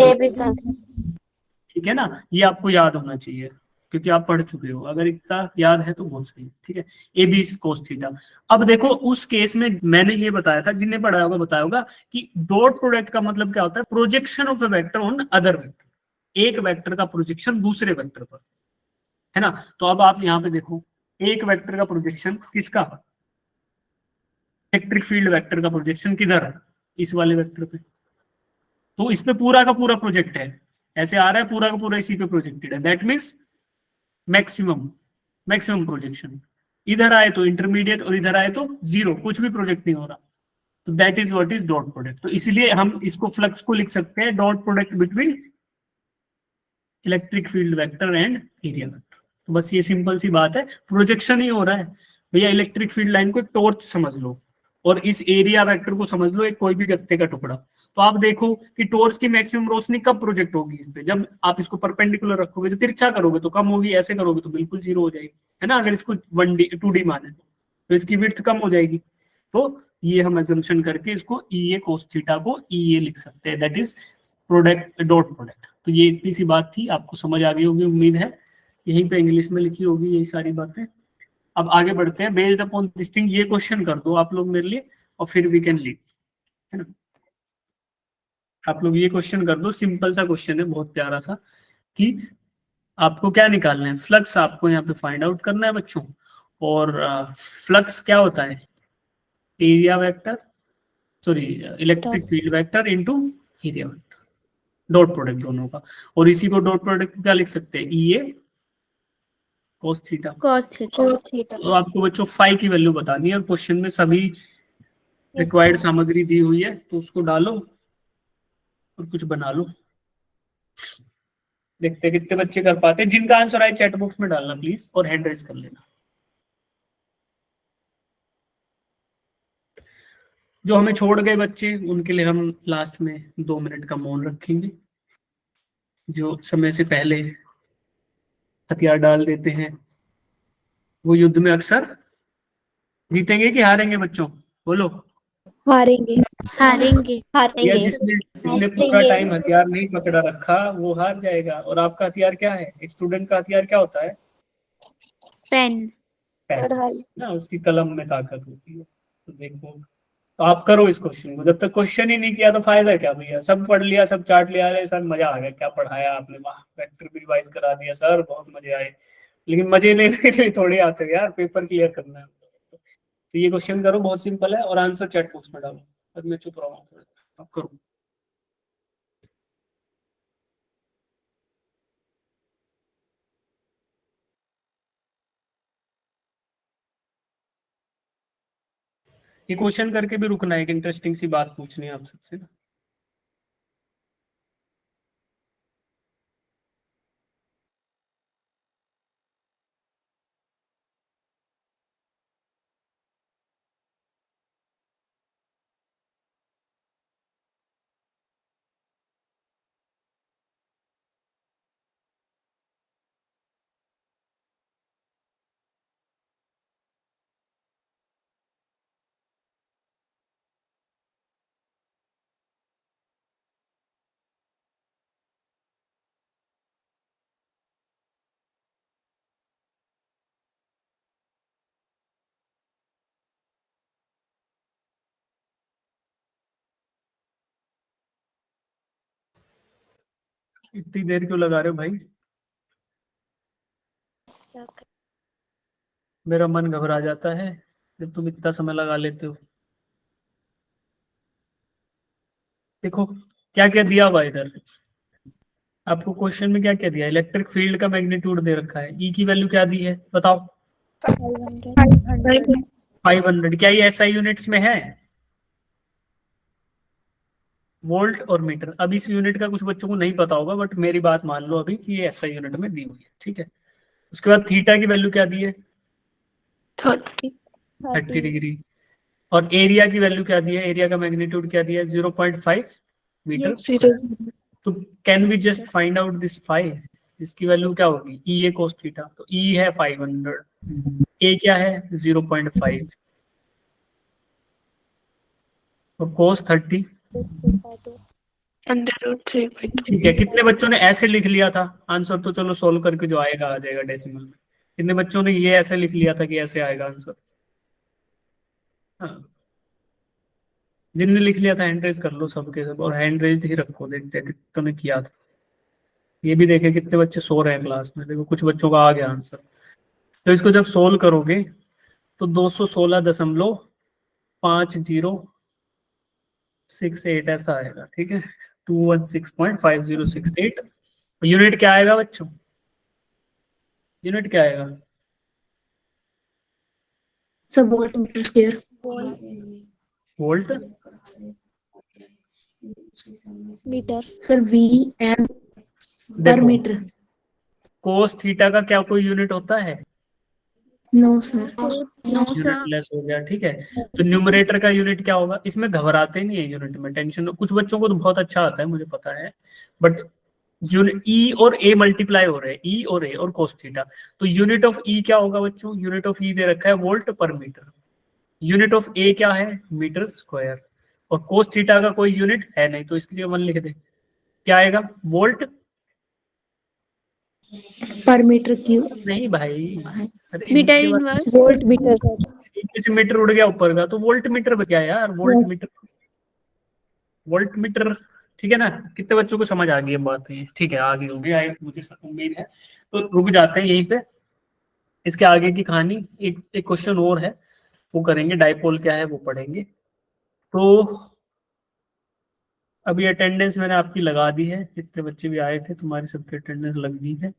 ठीक है ना, ये आपको याद होना चाहिए क्योंकि आप पढ़ चुके हो। अगर इतना याद है तो बहुत सही, ठीक है। A B cos theta. अब देखो, उस केस में मैंने ये बताया था, जिन्हें पढ़ा होगा बताया होगा कि डॉट प्रोडक्ट का मतलब क्या होता है? Projection of A vector on other vector, एक वेक्टर का प्रोजेक्शन दूसरे वेक्टर पर, है ना। तो अब आप यहाँ पे देखो, एक वेक्टर का प्रोजेक्शन किसका? इलेक्ट्रिक फील्ड वेक्टर का प्रोजेक्शन किधर है? इस वाले वेक्टर पे। तो इस पे पूरा का पूरा प्रोजेक्ट है, ऐसे आ रहा है, पूरा का पूरा इसी पे प्रोजेक्टेड है। That means maximum maximum projection. इधर आए तो इंटरमीडिएट और इधर आए तो जीरो, कुछ भी प्रोजेक्ट नहीं हो रहा। तो that is what is dot product. तो इसलिए हम इसको फ्लक्स को लिख सकते हैं dot product between electric field vector and area vector. तो बस ये सिंपल सी बात है, प्रोजेक्शन ही हो रहा है भैया। इलेक्ट्रिक फील्ड लाइन को एक टॉर्च समझ लो, और इस एरिया वेक्टर को समझ लो एक कोई भी गत्ते का टुकड़ा। तो आप देखो कि टॉर्च की मैक्सिमम रोशनी कब प्रोजेक्ट होगी इस पे? जब आप इसको परपेंडिकुलर रखोगे, तो तिरछा करोगे तो कम होगी, ऐसे करोगे तो बिल्कुल जीरो हो जाएगी, है ना। अगर इसको 1D 2D माने तो इसकी विड्थ कम हो जाएगी। तो ये हम एजम्पशन करके इसको ई ए कोस थीटा को ई ए लिख सकते हैं, that is product dot product. तो ये इतनी सी बात थी, आपको समझ आ गई होगी उम्मीद है। यहीं पे इंग्लिश में लिखी होगी यही सारी बातें। अब आगे बढ़ते हैं। बेस्ड अपॉन दिस थिंग, ये क्वेश्चन कर दो आप लोग मेरे लिए, और फिर वी कैन लीव, है ना। आप लोग ये क्वेश्चन कर दो, सिंपल सा क्वेश्चन है, बहुत प्यारा सा, कि आपको क्या निकालना है? फ्लक्स आपको यहाँ पे फाइंड आउट करना है बच्चों। और फ्लक्स क्या होता है? Area vector, sorry electric field vector into area vector, dot product दोनों का। और इसी को डॉट प्रोडक्ट क्या लिख सकते हैं? ई A cos theta. cos theta. तो आपको बच्चों फाई की वैल्यू बतानी है, और क्वेश्चन में सभी रिक्वायर्ड सामग्री दी हुई है, तो उसको डालो और कुछ बना लो। देखते हैं कितने बच्चे कर पाते हैं। जिनका आंसर आए चैट बॉक्स में डालना प्लीज, और हैंड रेज कर लेना। जो हमें छोड़ गए बच्चे, उनके लिए हम लास्ट में 2 मिनट का मौन रखेंगे। जो समय से पहले हथियार डाल देते हैं, वो युद्ध में अक्सर जीतेंगे कि हारेंगे बच्चों? बोलो। हारेंगे। हारेंगे. या जिसने जिसने पूरा टाइम हथियार नहीं पकड़ा रखा वो हार जाएगा। और आपका हथियार क्या है? एक स्टूडेंट का हथियार क्या होता है? Pen. पेन ना, उसकी कलम में ताकत होती है। तो देखो, तो आप करो इस क्वेश्चन को। जब तक क्वेश्चन ही नहीं किया तो फायदा क्या भैया? सब पढ़ लिया, सब चार्ट लिया, रहे सर मजा आ गया, क्या पढ़ाया आपने, वाह वेक्टर भी रिवाइज करा दिया सर, बहुत मजे आए। लेकिन मजे लेने के लिए थोड़े आते हैं यार, पेपर क्लियर करना है। तो ये क्वेश्चन करो, बहुत सिंपल है, और आंसर चैट बॉक्स में डालो। अब मैं चुप रहा हूँ, अब करो। ये क्वेश्चन करके भी रुकना है, एक इंटरेस्टिंग सी बात पूछनी है आप सबसे ना। इतनी देर क्यों लगा रहे हो भाई? मेरा मन घबरा जाता है जब तुम इतना समय लगा लेते हो। देखो क्या क्या दिया हुआ है इधर, आपको क्वेश्चन में क्या क्या दिया है। इलेक्ट्रिक फील्ड का मैग्नीट्यूड दे रखा है, ई की वैल्यू क्या दी है बताओ? 500। क्या ये एसआई यूनिट्स में है? वोल्ट और मीटर। अब इस यूनिट का कुछ बच्चों को नहीं पता होगा, बट मेरी बात मान लो अभी कि ये एसआई यूनिट में दी हुई है, ठीक है। उसके बाद थीटा की वैल्यू क्या दी है? 30 डिग्री। और एरिया की वैल्यू क्या दी है? एरिया का मैग्नीट्यूड क्या दिया है? 0.5 मीटर। तो can we just find out this 5? इसकी वैल्यू क्या होगी? E A cos theta. तो ई है 500, ए क्या है? 0.5, और कोस 30। ठीक है, कितने बच्चों ने ऐसे लिख लिया था? आंसर तो चलो सोल्व करके जो आएगा आ जाएगा डेसिमल में। कितने बच्चों ने ये ऐसे लिख लिया था कि ऐसे आएगा आंसर? हाँ, जिनने लिख लिया था हैंड रेज कर लो सबके सब, और हैंड रेज ही रखो, देखते हैं कितनों ने किया था। ये भी देखे कितने बच्चे सो रहे हैं क्लास में। देखो कुछ बच्चों का आ गया आंसर। तो इसको जब सोल्व करोगे तो 216.5068 ऐसा आएगा, ठीक है। 216.5068। यूनिट क्या आएगा बच्चों? यूनिट क्या आएगा? Sir volt metre square. Volt metre sir, V M पर देखो, मीटर। कोस थीटा का क्या कोई यूनिट होता है? No sir. यूनिट लेस हो गया, ठीक है। तो न्यूमरेटर का यूनिट क्या होगा? इसमें घबराते नहीं है यूनिट में, टेंशन। कुछ बच्चों को तो बहुत अच्छा आता है, मुझे पता है, बट यूनिट ई और ए मल्टीप्लाई हो रहे हैं, ई और ए और कोस थीटा। तो यूनिट ऑफ ई क्या होगा बच्चों? यूनिट ऑफ ई दे रखा है वोल्ट पर मीटर। यूनिट ऑफ ए क्या है? Metre square. और कोस थीटा का कोई यूनिट है नहीं, तो इसकी जगह 1 लिख दे। क्या आएगा? वोल्ट पर मीटर क्यूब। नहीं भाई, अरे मीटर नीचे वाला इनवर्स। Volt meter. किसी मीटर उड़ गया ऊपर का, तो वोल्ट मीटर में क्या है यार? वोल्ट मीटर, वोल्ट मीटर, ठीक है ना। कितने बच्चों को समझ आ गई है बात? ये ठीक है, आ गई होगी मुझे उम्मीद है। तो रुक जाते हैं यहीं पे। इसके आगे की कहानी, एक क्वेश्चन और है वो करेंगे, डाइपोल क्या है वो पढ़ेंगे। तो अभी अटेंडेंस मैंने आपकी लगा दी है, जितने बच्चे भी आए थे तुम्हारी सबकी अटेंडेंस लग गई है।